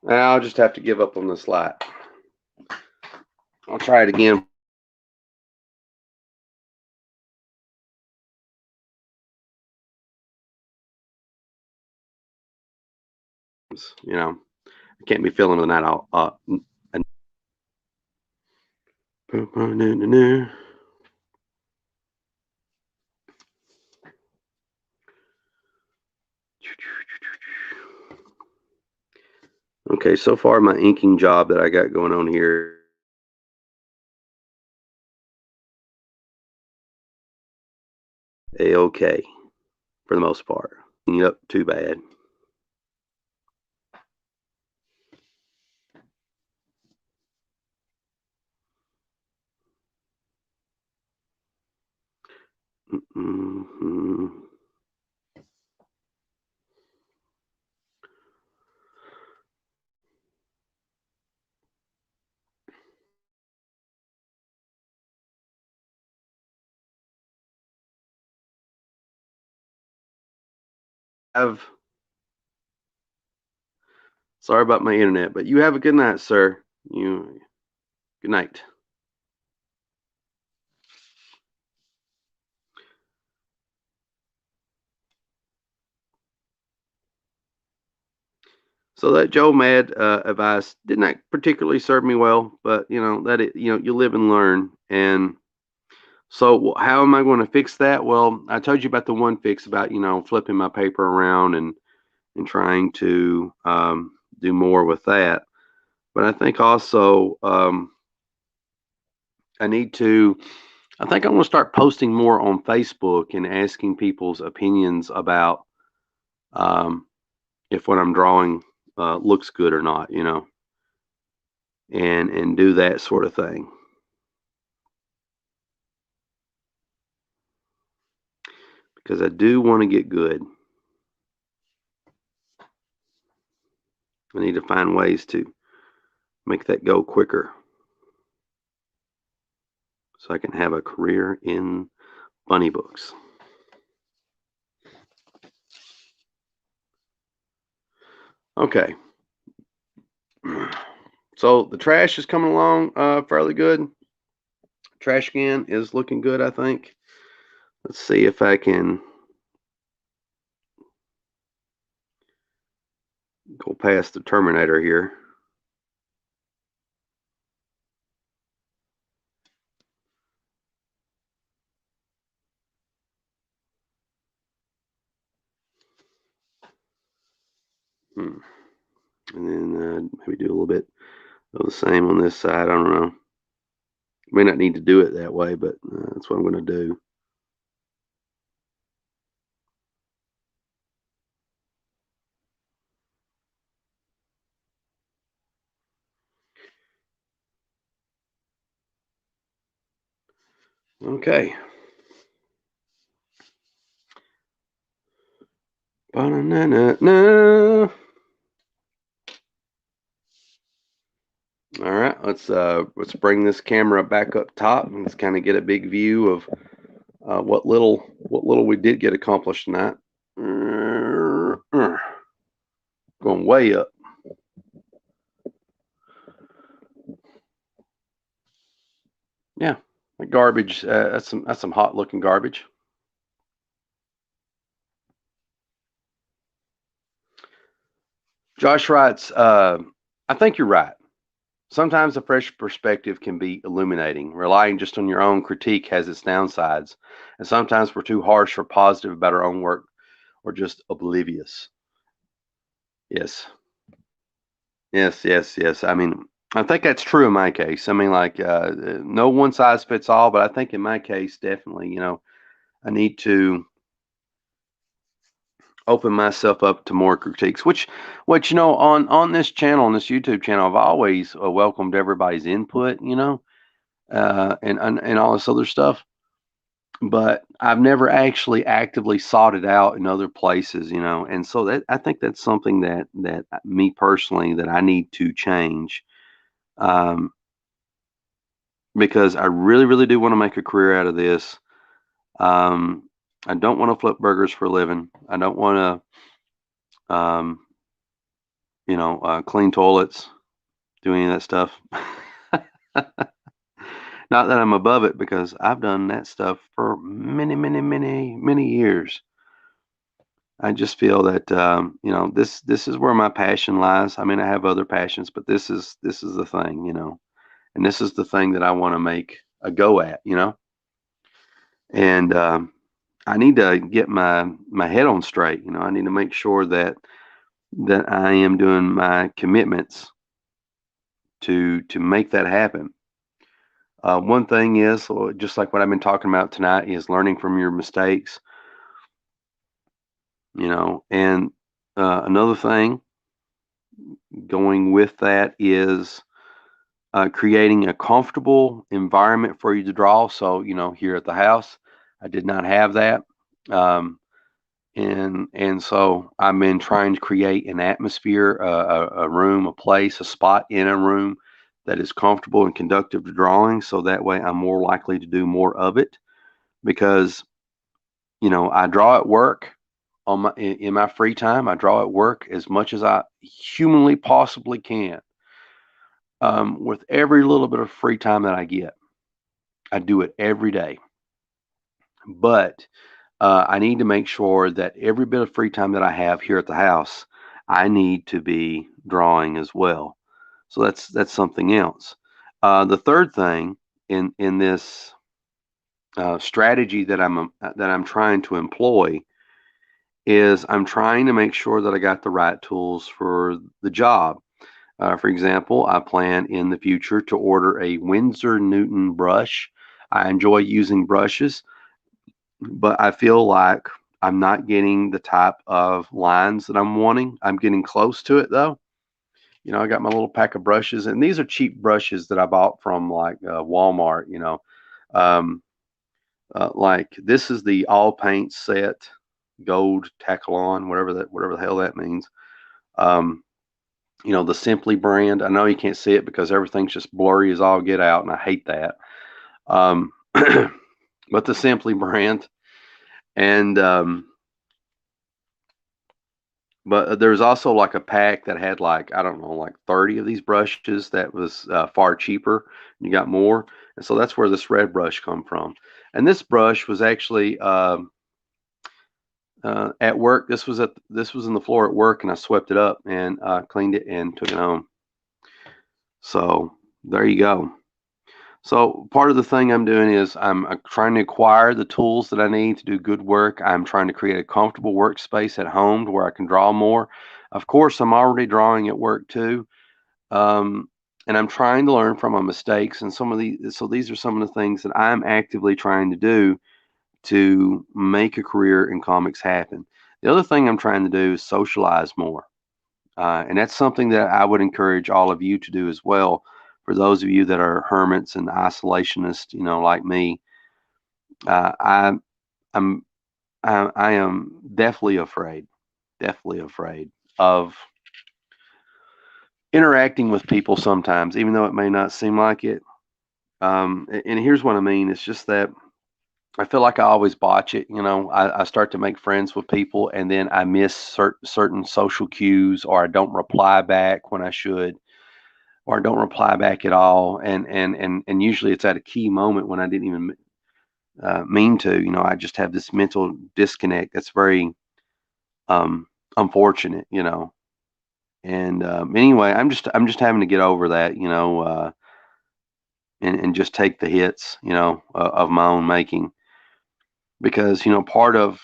I'll just have to give up on this light. I'll try it again. You know, I can't be filling the night out. Okay, so far my inking job that I got going on here A-okay for the most part. Yep, too bad. Sorry about my internet, but you have a good night, sir. Good night. So that Joe Mad advice did not particularly serve me well, but you know you live and learn. And so how am I going to fix that? Well, I told you about the one fix about flipping my paper around and trying to do more with that. But I think also I think I'm going to start posting more on Facebook and asking people's opinions about if what I'm drawing looks good or not, and do that sort of thing. Because I do want to get good. I need to find ways to make that go quicker so I can have a career in funny books. Okay. So the trash is coming along fairly good. Trash can is looking good, I think. Let's see if I can go past the Terminator here. Hmm. And then maybe do a little bit of the same on this side. I don't know. May not need to do it that way, but that's what I'm going to do. Okay. Ba-na-na-na-na. All right, let's bring this camera back up top and let's kind of get a big view of what little we did get accomplished tonight. Going way up. Yeah, like garbage. That's some hot looking garbage. Josh writes, I think you're right. Sometimes a fresh perspective can be illuminating. Relying just on your own critique has its downsides, and sometimes we're too harsh or positive about our own work or just oblivious. Yes, yes. I mean, I think that's true in my case. I mean, like, no one size fits all, but I think in my case, definitely, I need to open myself up to more critiques. Which on this channel, on this YouTube channel, I've always welcomed everybody's input. And all this other stuff. But I've never actually actively sought it out in other places, and so that I think that's something that me personally that I need to change, um, because I really, really do want to make a career out of this. Um, I don't want to flip burgers for a living. I don't want to, clean toilets, do any of that stuff. Not that I'm above it because I've done that stuff for many, many, many, many years. I just feel that this is where my passion lies. I mean, I have other passions, but this is the thing, and this is the thing that I want to make a go at. And I need to get my head on straight. I need to make sure that I am doing my commitments to make that happen. One thing is, just like what I've been talking about tonight, is learning from your mistakes. And another thing going with that is creating a comfortable environment for you to draw. So, here at the house, I did not have that. Um, and so I've been trying to create an atmosphere, a room, a place, a spot in a room that is comfortable and conductive to drawing. So that way I'm more likely to do more of it because, I draw at work in my free time. I draw at work as much as I humanly possibly can. With every little bit of free time that I get, I do it every day. But I need to make sure that every bit of free time that I have here at the house, I need to be drawing as well. So that's something else. The third thing in this strategy that I'm trying to employ is I'm trying to make sure that I got the right tools for the job. For example, I plan in the future to order a Winsor Newton brush. I enjoy using brushes, but I feel like I'm not getting the type of lines that I'm wanting. I'm getting close to it though. I got my little pack of brushes, and these are cheap brushes that I bought from like Walmart. Um, like this is the all paint set, gold Takalon, whatever the hell that means. Um, the Simply brand. I know you can't see it because everything's just blurry as all get out, and I hate that. Um, but the Simply brand, and But there was also like a pack that had like, I don't know, like 30 of these brushes that was far cheaper. You got more. And so that's where this red brush come from. And this brush was actually at work. This was in the floor at work, and I swept it up and cleaned it and took it home. So there you go. So part of the thing I'm doing is I'm trying to acquire the tools that I need to do good work. I'm trying to create a comfortable workspace at home to where I can draw more. Of course, I'm already drawing at work too, um, and I'm trying to learn from my mistakes. And some of these, so these are some of the things that I'm actively trying to do to make a career in comics happen. The other thing I'm trying to do is socialize more. And that's something that I would encourage all of you to do as well. For those of you that are hermits and isolationists, like me, uh, I, I'm, I am definitely afraid of interacting with people sometimes, even though it may not seem like it. And here's what I mean: it's just that I feel like I always botch it. I start to make friends with people, and then I miss certain social cues, or I don't reply back when I should, or I don't reply back at all. And usually it's at a key moment when I didn't even mean to. I just have this mental disconnect that's very um, unfortunate. And anyway, I'm just having to get over that. And just take the hits. Of my own making, because part of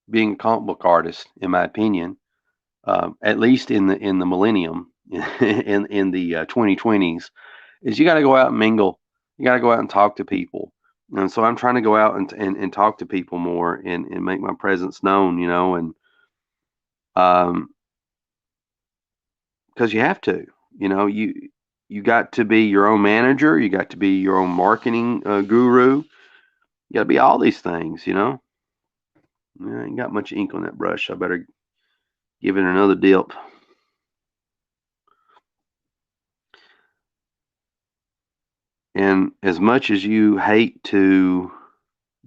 being a comic book artist, in my opinion, at least in the millennium, in the 2020s, is you got to go out and mingle. You got to go out and talk to people. And so I'm trying to go out and talk to people more and make my presence known, and um, because you have to, you got to be your own manager. You got to be your own marketing guru. You got to be all these things. I ain't got much ink on that brush. I better give it another dip. And as much as you hate to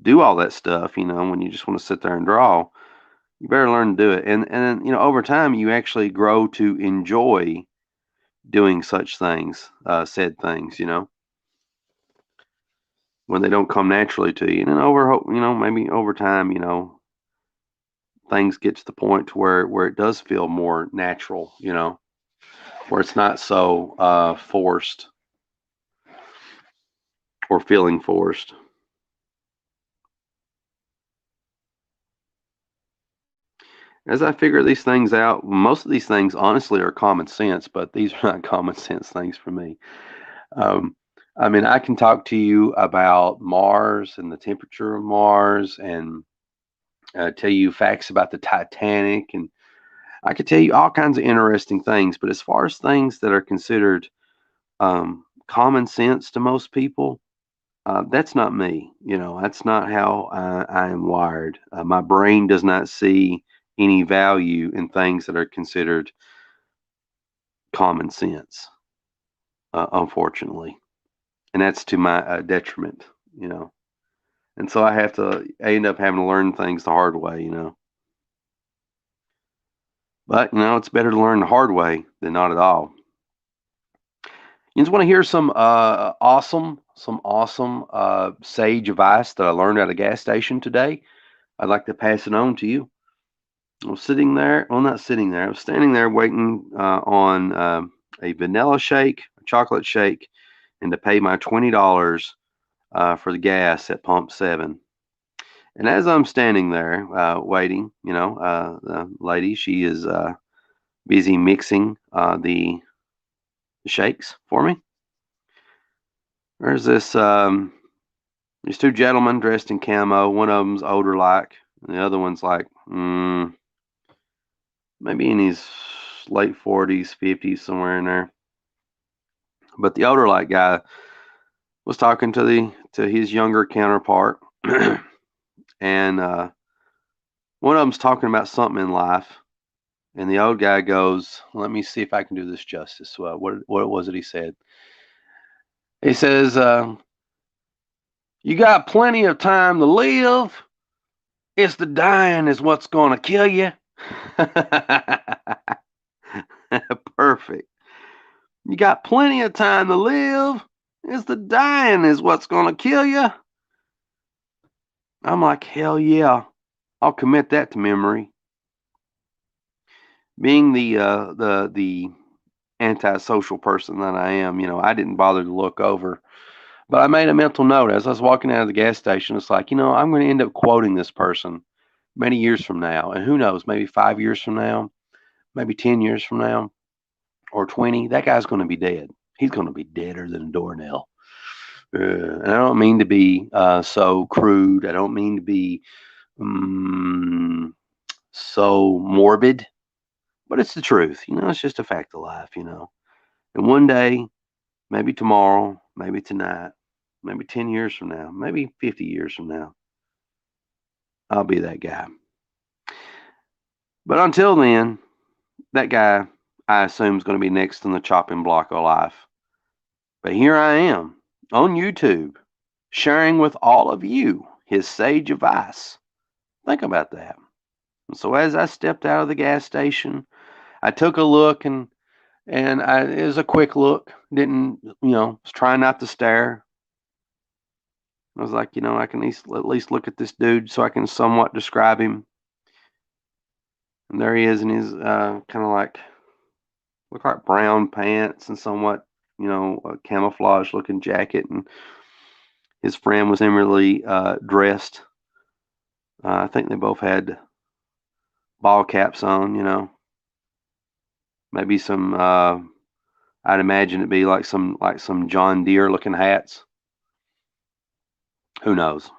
do all that stuff, when you just want to sit there and draw, you better learn to do it. And over time, you actually grow to enjoy doing such things, said things, when they don't come naturally to you. And then maybe over time, things get to the point to where it does feel more natural, where it's not so forced or feeling forced. As I figure these things out, most of these things honestly are common sense, but these are not common sense things for me. Um, I mean, I can talk to you about Mars and the temperature of Mars, and tell you facts about the Titanic, and I could tell you all kinds of interesting things. But as far as things that are considered common sense to most people, that's not me. That's not how I am wired. My brain does not see any value in things that are considered common sense, unfortunately, and that's to my detriment. You know, and so I end up having to learn things the hard way. But it's better to learn the hard way than not at all. You just want to hear some awesome sage advice that I learned at a gas station today. I'd like to pass it on to you. I was sitting there, well, not sitting there. I was standing there waiting on a vanilla shake, a chocolate shake, and to pay my $20 for the gas at Pump 7. And as I'm standing there waiting, the lady, she is busy mixing the shakes for me. There's these two gentlemen dressed in camo. One of them's older like, and the other one's like, maybe in his late 40s, 50s, somewhere in there. But the older like guy was talking to his younger counterpart, and one of them's talking about something in life, and the old guy goes, "Let me see if I can do this justice." What was it he said? He says, "You got plenty of time to live. It's the dying is what's going to kill you." Perfect. You got plenty of time to live. It's the dying is what's going to kill you. I'm like, hell yeah. I'll commit that to memory. Being the antisocial person that I am, I didn't bother to look over. But I made a mental note as I was walking out of the gas station. It's like, I'm going to end up quoting this person many years from now. And who knows, maybe 5 years from now, maybe 10 years from now, or 20. That guy's going to be dead. He's going to be deader than a doornail. And I don't mean to be so crude. I don't mean to be so morbid, but it's the truth. It's just a fact of life. And one day, maybe tomorrow, maybe tonight, maybe 10 years from now, maybe 50 years from now, I'll be that guy. But until then, that guy, I assume, is going to be next on the chopping block of life. But here I am on YouTube, sharing with all of you his sage advice. Think about that. And so as I stepped out of the gas station, I took a look and it was a quick look. Didn't, was trying not to stare. I was like, I can at least look at this dude so I can somewhat describe him. And there he is in his kind of look like brown pants and somewhat, a camouflage looking jacket. And his friend was similarly dressed. I think they both had ball caps on. Maybe some. I'd imagine it'd be like some John Deere looking hats. Who knows?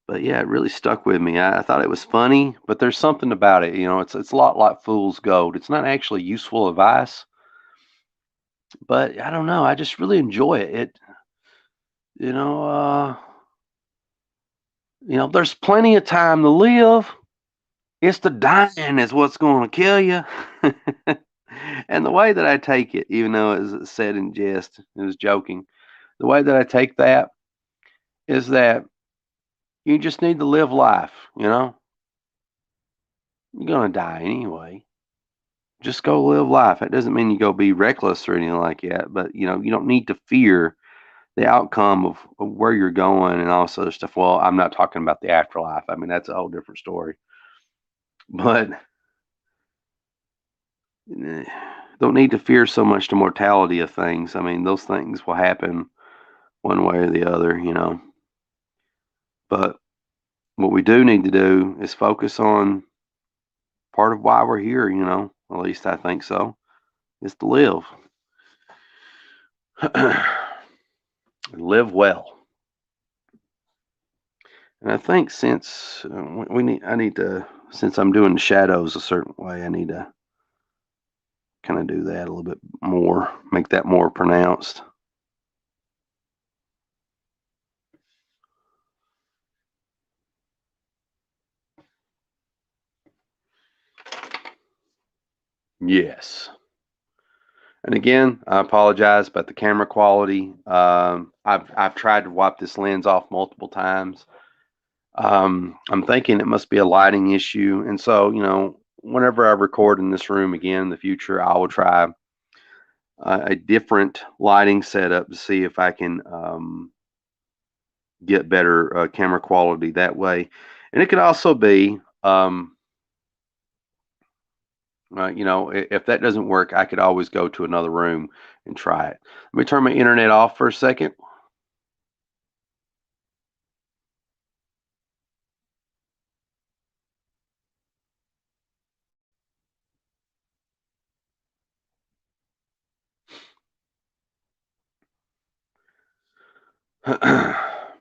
But yeah, it really stuck with me. I thought it was funny, but there's something about it. It's a lot like fool's gold. It's not actually useful advice, but I don't know. I just really enjoy it. You know, uh, there's plenty of time to live. It's the dying is what's going to kill you. And the way that I take it, even though it was said in jest, it was joking. The way that I take that is that you just need to live life. You're going to die anyway. Just go live life. That doesn't mean you go be reckless or anything like that, but you don't need to fear the outcome of where you're going and all this other stuff. Well, I'm not talking about the afterlife. I mean, that's a whole different story. But don't need to fear so much the mortality of things. I mean, those things will happen one way or the other. But what we do need to do is focus on part of why we're here. At least I think so, is to live. Live well. And I think since since I'm doing the shadows a certain way, I need to kind of do that a little bit more, make that more pronounced. Yes. And again, I apologize about the camera quality. I've tried to wipe this lens off multiple times. I'm thinking it must be a lighting issue, and so whenever I record in this room again in the future, I will try a different lighting setup to see if I can get better camera quality that way. And it could also be, if that doesn't work, I could always go to another room and try it. Let me turn my internet off for a second.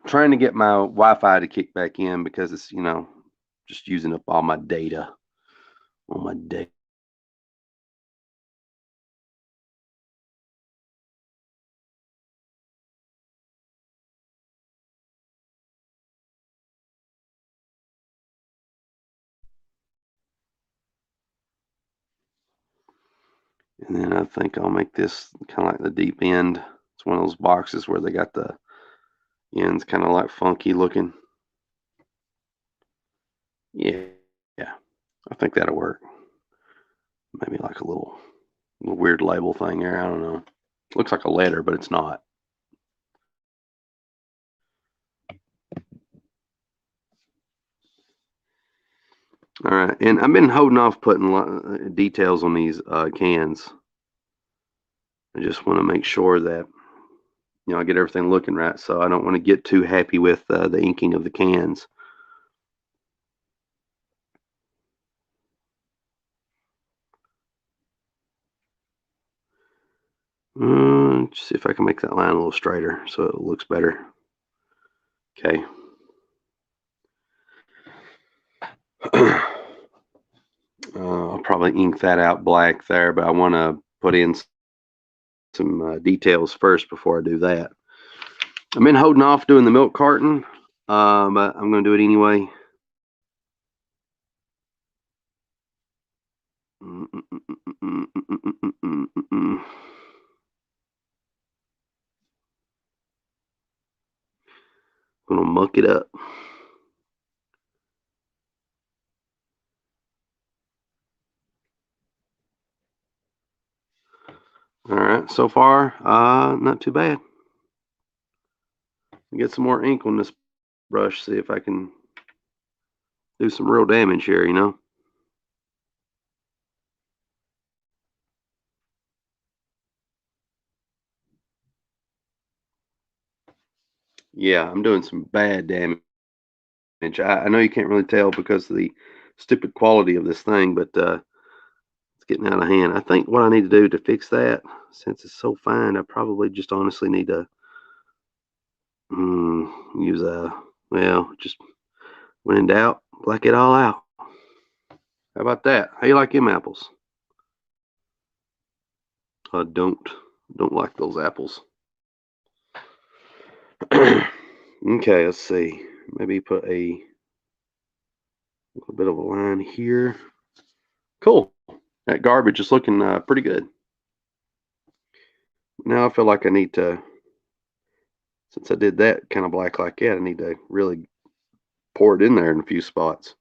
Trying to get my Wi-Fi to kick back in because it's, just using up all my data. All my data. And then I think I'll make this kind of like the deep end. It's one of those boxes where they got the ends kind of like funky looking. Yeah, yeah, I think that'll work. Maybe like a little weird label thing there. I don't know. Looks like a letter, but it's not. All right, and I've been holding off putting details on these cans. I just want to make sure that I get everything looking right. So I don't want to get too happy with the inking of the cans. See if I can make that line a little straighter so it looks better. Okay. I'll probably ink that out black there, but I want to put in some details first before I do that. I've been holding off doing the milk carton, but I'm going to do it anyway. Gonna muck it up. All right, so far, not too bad. Get some more ink on this brush, see if I can do some real damage here. Yeah, I'm doing some bad damage. I know you can't really tell because of the stupid quality of this thing, but it's getting out of hand. I think what I need to do to fix that, since it's so fine, I probably just honestly need to use just when in doubt, black it all out. How about that? How you like them apples? I don't like those apples. Okay, let's see. Maybe put a little bit of a line here. Cool. That garbage is looking pretty good. Now I feel like I need to, since I did that kind of black like that, I need to really pour it in there in a few spots.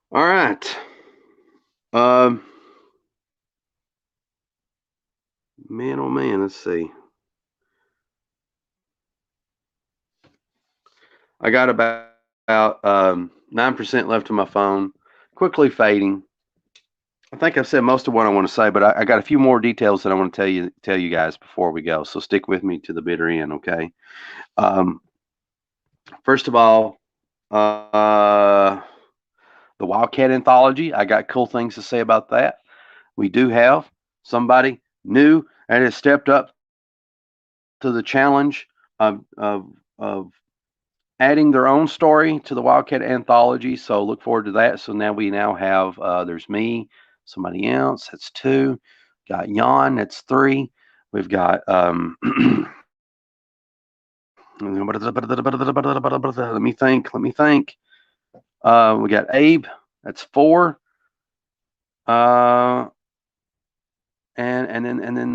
All right. Man, oh man, let's see. I got about 9% left on my phone, quickly fading. I think I've said most of what I want to say, but I got a few more details that I want to tell you guys before we go. So stick with me to the bitter end, okay? Um, First of all, the Wildcat Anthology. I got cool things to say about that. We do have somebody new and has stepped up to the challenge of adding their own story to the Wildcat Anthology. So look forward to that. So now we have there's me, somebody else. That's two. Got Jan. That's three. We've got let me think. We got Abe. That's four. Uh, and then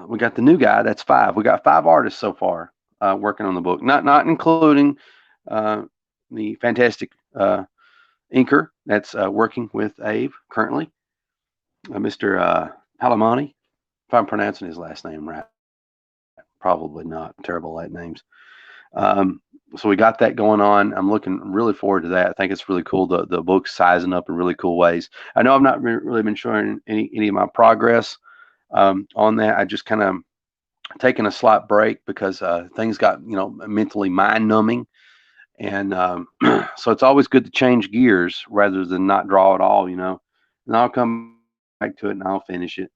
we got the new guy. That's five. We got five artists so far working on the book, not including the fantastic inker that's working with Abe currently, Mr. Palamani. If I'm pronouncing his last name right, probably not. Terrible at names. So we got that going on. I'm looking really forward to that. I think it's really cool. The book's sizing up in really cool ways. I know I've not really been showing any of my progress on that. I just kind of taken a slight break because things got mentally mind numbing, and so it's always good to change gears rather than not draw at all. And I'll come back to it and I'll finish it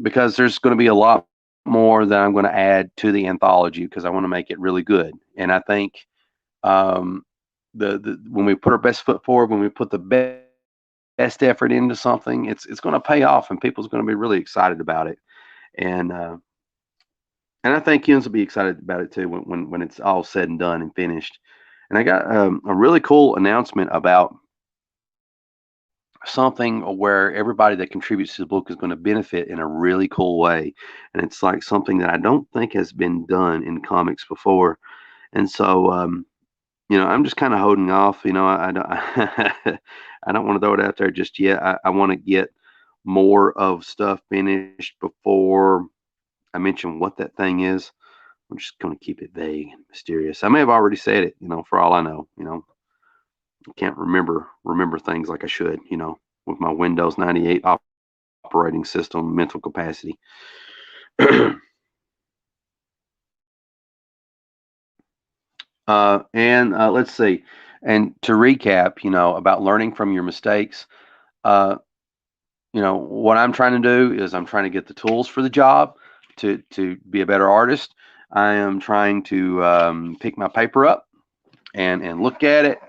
because there's going to be a lot more that I'm going to add to the anthology because I want to make it really good. And I think um, the when we put our best foot forward, when we put the best effort into something, it's going to pay off, and people's going to be really excited about it. And I think Kians will be excited about it too when it's all said and done and finished. And I got a really cool announcement about something where everybody that contributes to the book is going to benefit in a really cool way. And it's like something that I don't think has been done in comics before. And so, I'm just kind of holding off. I don't, I don't want to throw it out there just yet. I want to get more of stuff finished before I mention what that thing is. I'm just going to keep it vague and mysterious. I may have already said it, for all I know. I can't remember things like I should, with my Windows 98 operating system mental capacity. Let's see. And to recap, about learning from your mistakes, what I'm trying to do is I'm trying to get the tools for the job to be a better artist. I am trying to pick my paper up and look at it.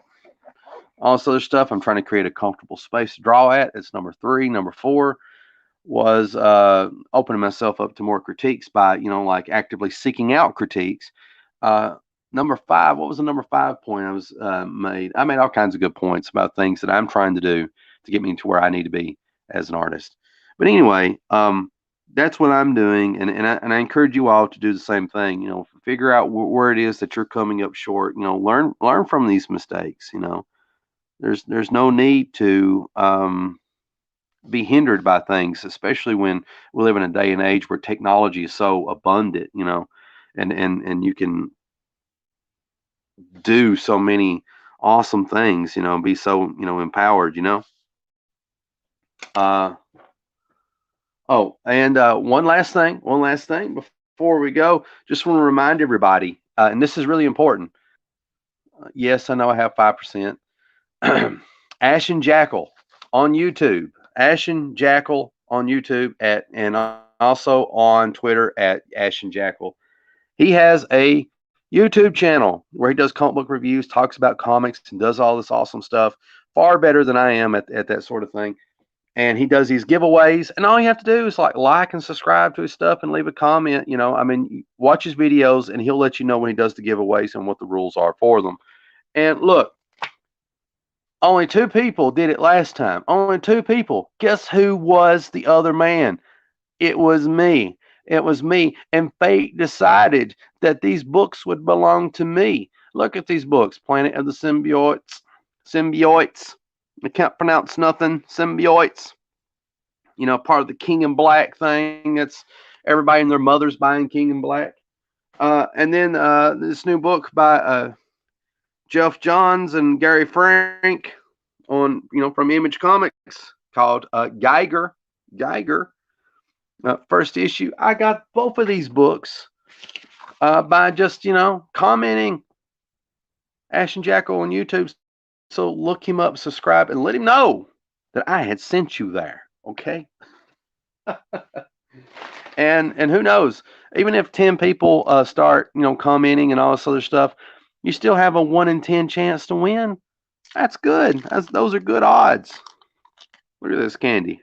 All this other stuff. I'm trying to create a comfortable space to draw at. It's number 3. Number 4 was opening myself up to more critiques by, like actively seeking out critiques. Number 5, what was the number 5 point I was made? I made all kinds of good points about things that I'm trying to do to get me to where I need to be as an artist. But anyway, that's what I'm doing, and I encourage you all to do the same thing. Figure out where it is that you're coming up short. Learn from these mistakes. There's no need to be hindered by things, especially when we live in a day and age where technology is so abundant. And you can do so many awesome things. Be so empowered. One last thing before we go. Just want to remind everybody, and this is really important. Yes, I know I have 5%. Ashen Jackal on YouTube. Ashen Jackal on YouTube and also on Twitter at Ashen Jackal. He has a YouTube channel where he does comic book reviews, talks about comics, and does all this awesome stuff. Far better than I am at that sort of thing. And he does these giveaways, and all you have to do is like and subscribe to his stuff and leave a comment. Watch his videos, and he'll let you know when he does the giveaways and what the rules are for them. And look, only 2 people did it last time. Only 2 people. Guess who was the other man? It was me. It was me. And fate decided that these books would belong to me. Look at these books. Planet of the Symbiotes. Symbiotes. I can't pronounce nothing. Symbiotes. Part of the King in Black thing. That's everybody and their mother's buying King in Black. And then this new book by Geoff Johns and Gary Frank on, from Image Comics called Geiger. First issue. I got both of these books by just, commenting. Ashen Jackal on YouTube. So look him up, subscribe, and let him know that I had sent you there. Okay. and who knows? Even if 10 people start, commenting and all this other stuff, you still have a 1 in 10 chance to win. That's good. Those are good odds. Look at this candy.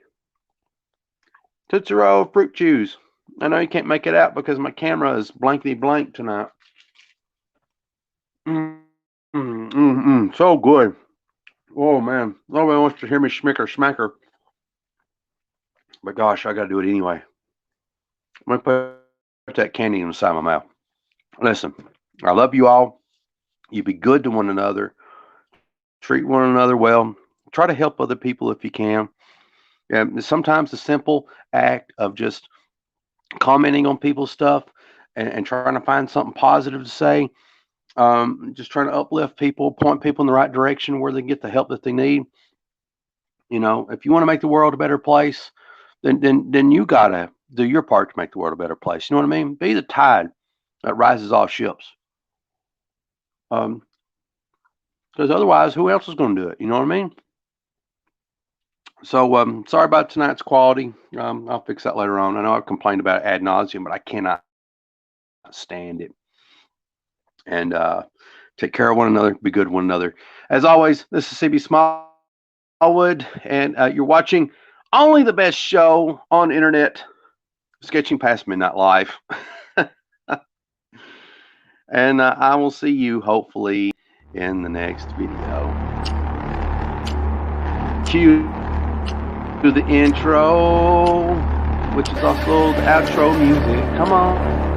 Tootsie Roll Fruit Chews. I know you can't make it out because my camera is blankety blank tonight. So good. Oh man, nobody wants to hear me smacker. But gosh, I gotta do it anyway. I'm gonna put that candy inside my mouth. Listen, I love you all. You be good to one another. Treat one another well. Try to help other people if you can. And sometimes the simple act of just commenting on people's stuff and trying to find something positive to say, just trying to uplift people, point people in the right direction where they can get the help that they need. If you want to make the world a better place, then you gotta do your part to make the world a better place. You know what I mean? Be the tide that rises all ships. Because otherwise, who else is going to do it? You know what I mean? So, sorry about tonight's quality. I'll fix that later on. I know I've complained about it ad nauseum, but I cannot stand it. And take care of one another. Be good to one another. As always, this is CB Smallwood, and you're watching only the best show on the internet, Sketching Past Midnight Live. And I will see you hopefully in the next video. Cue to the intro, which is also the outro music. Come on.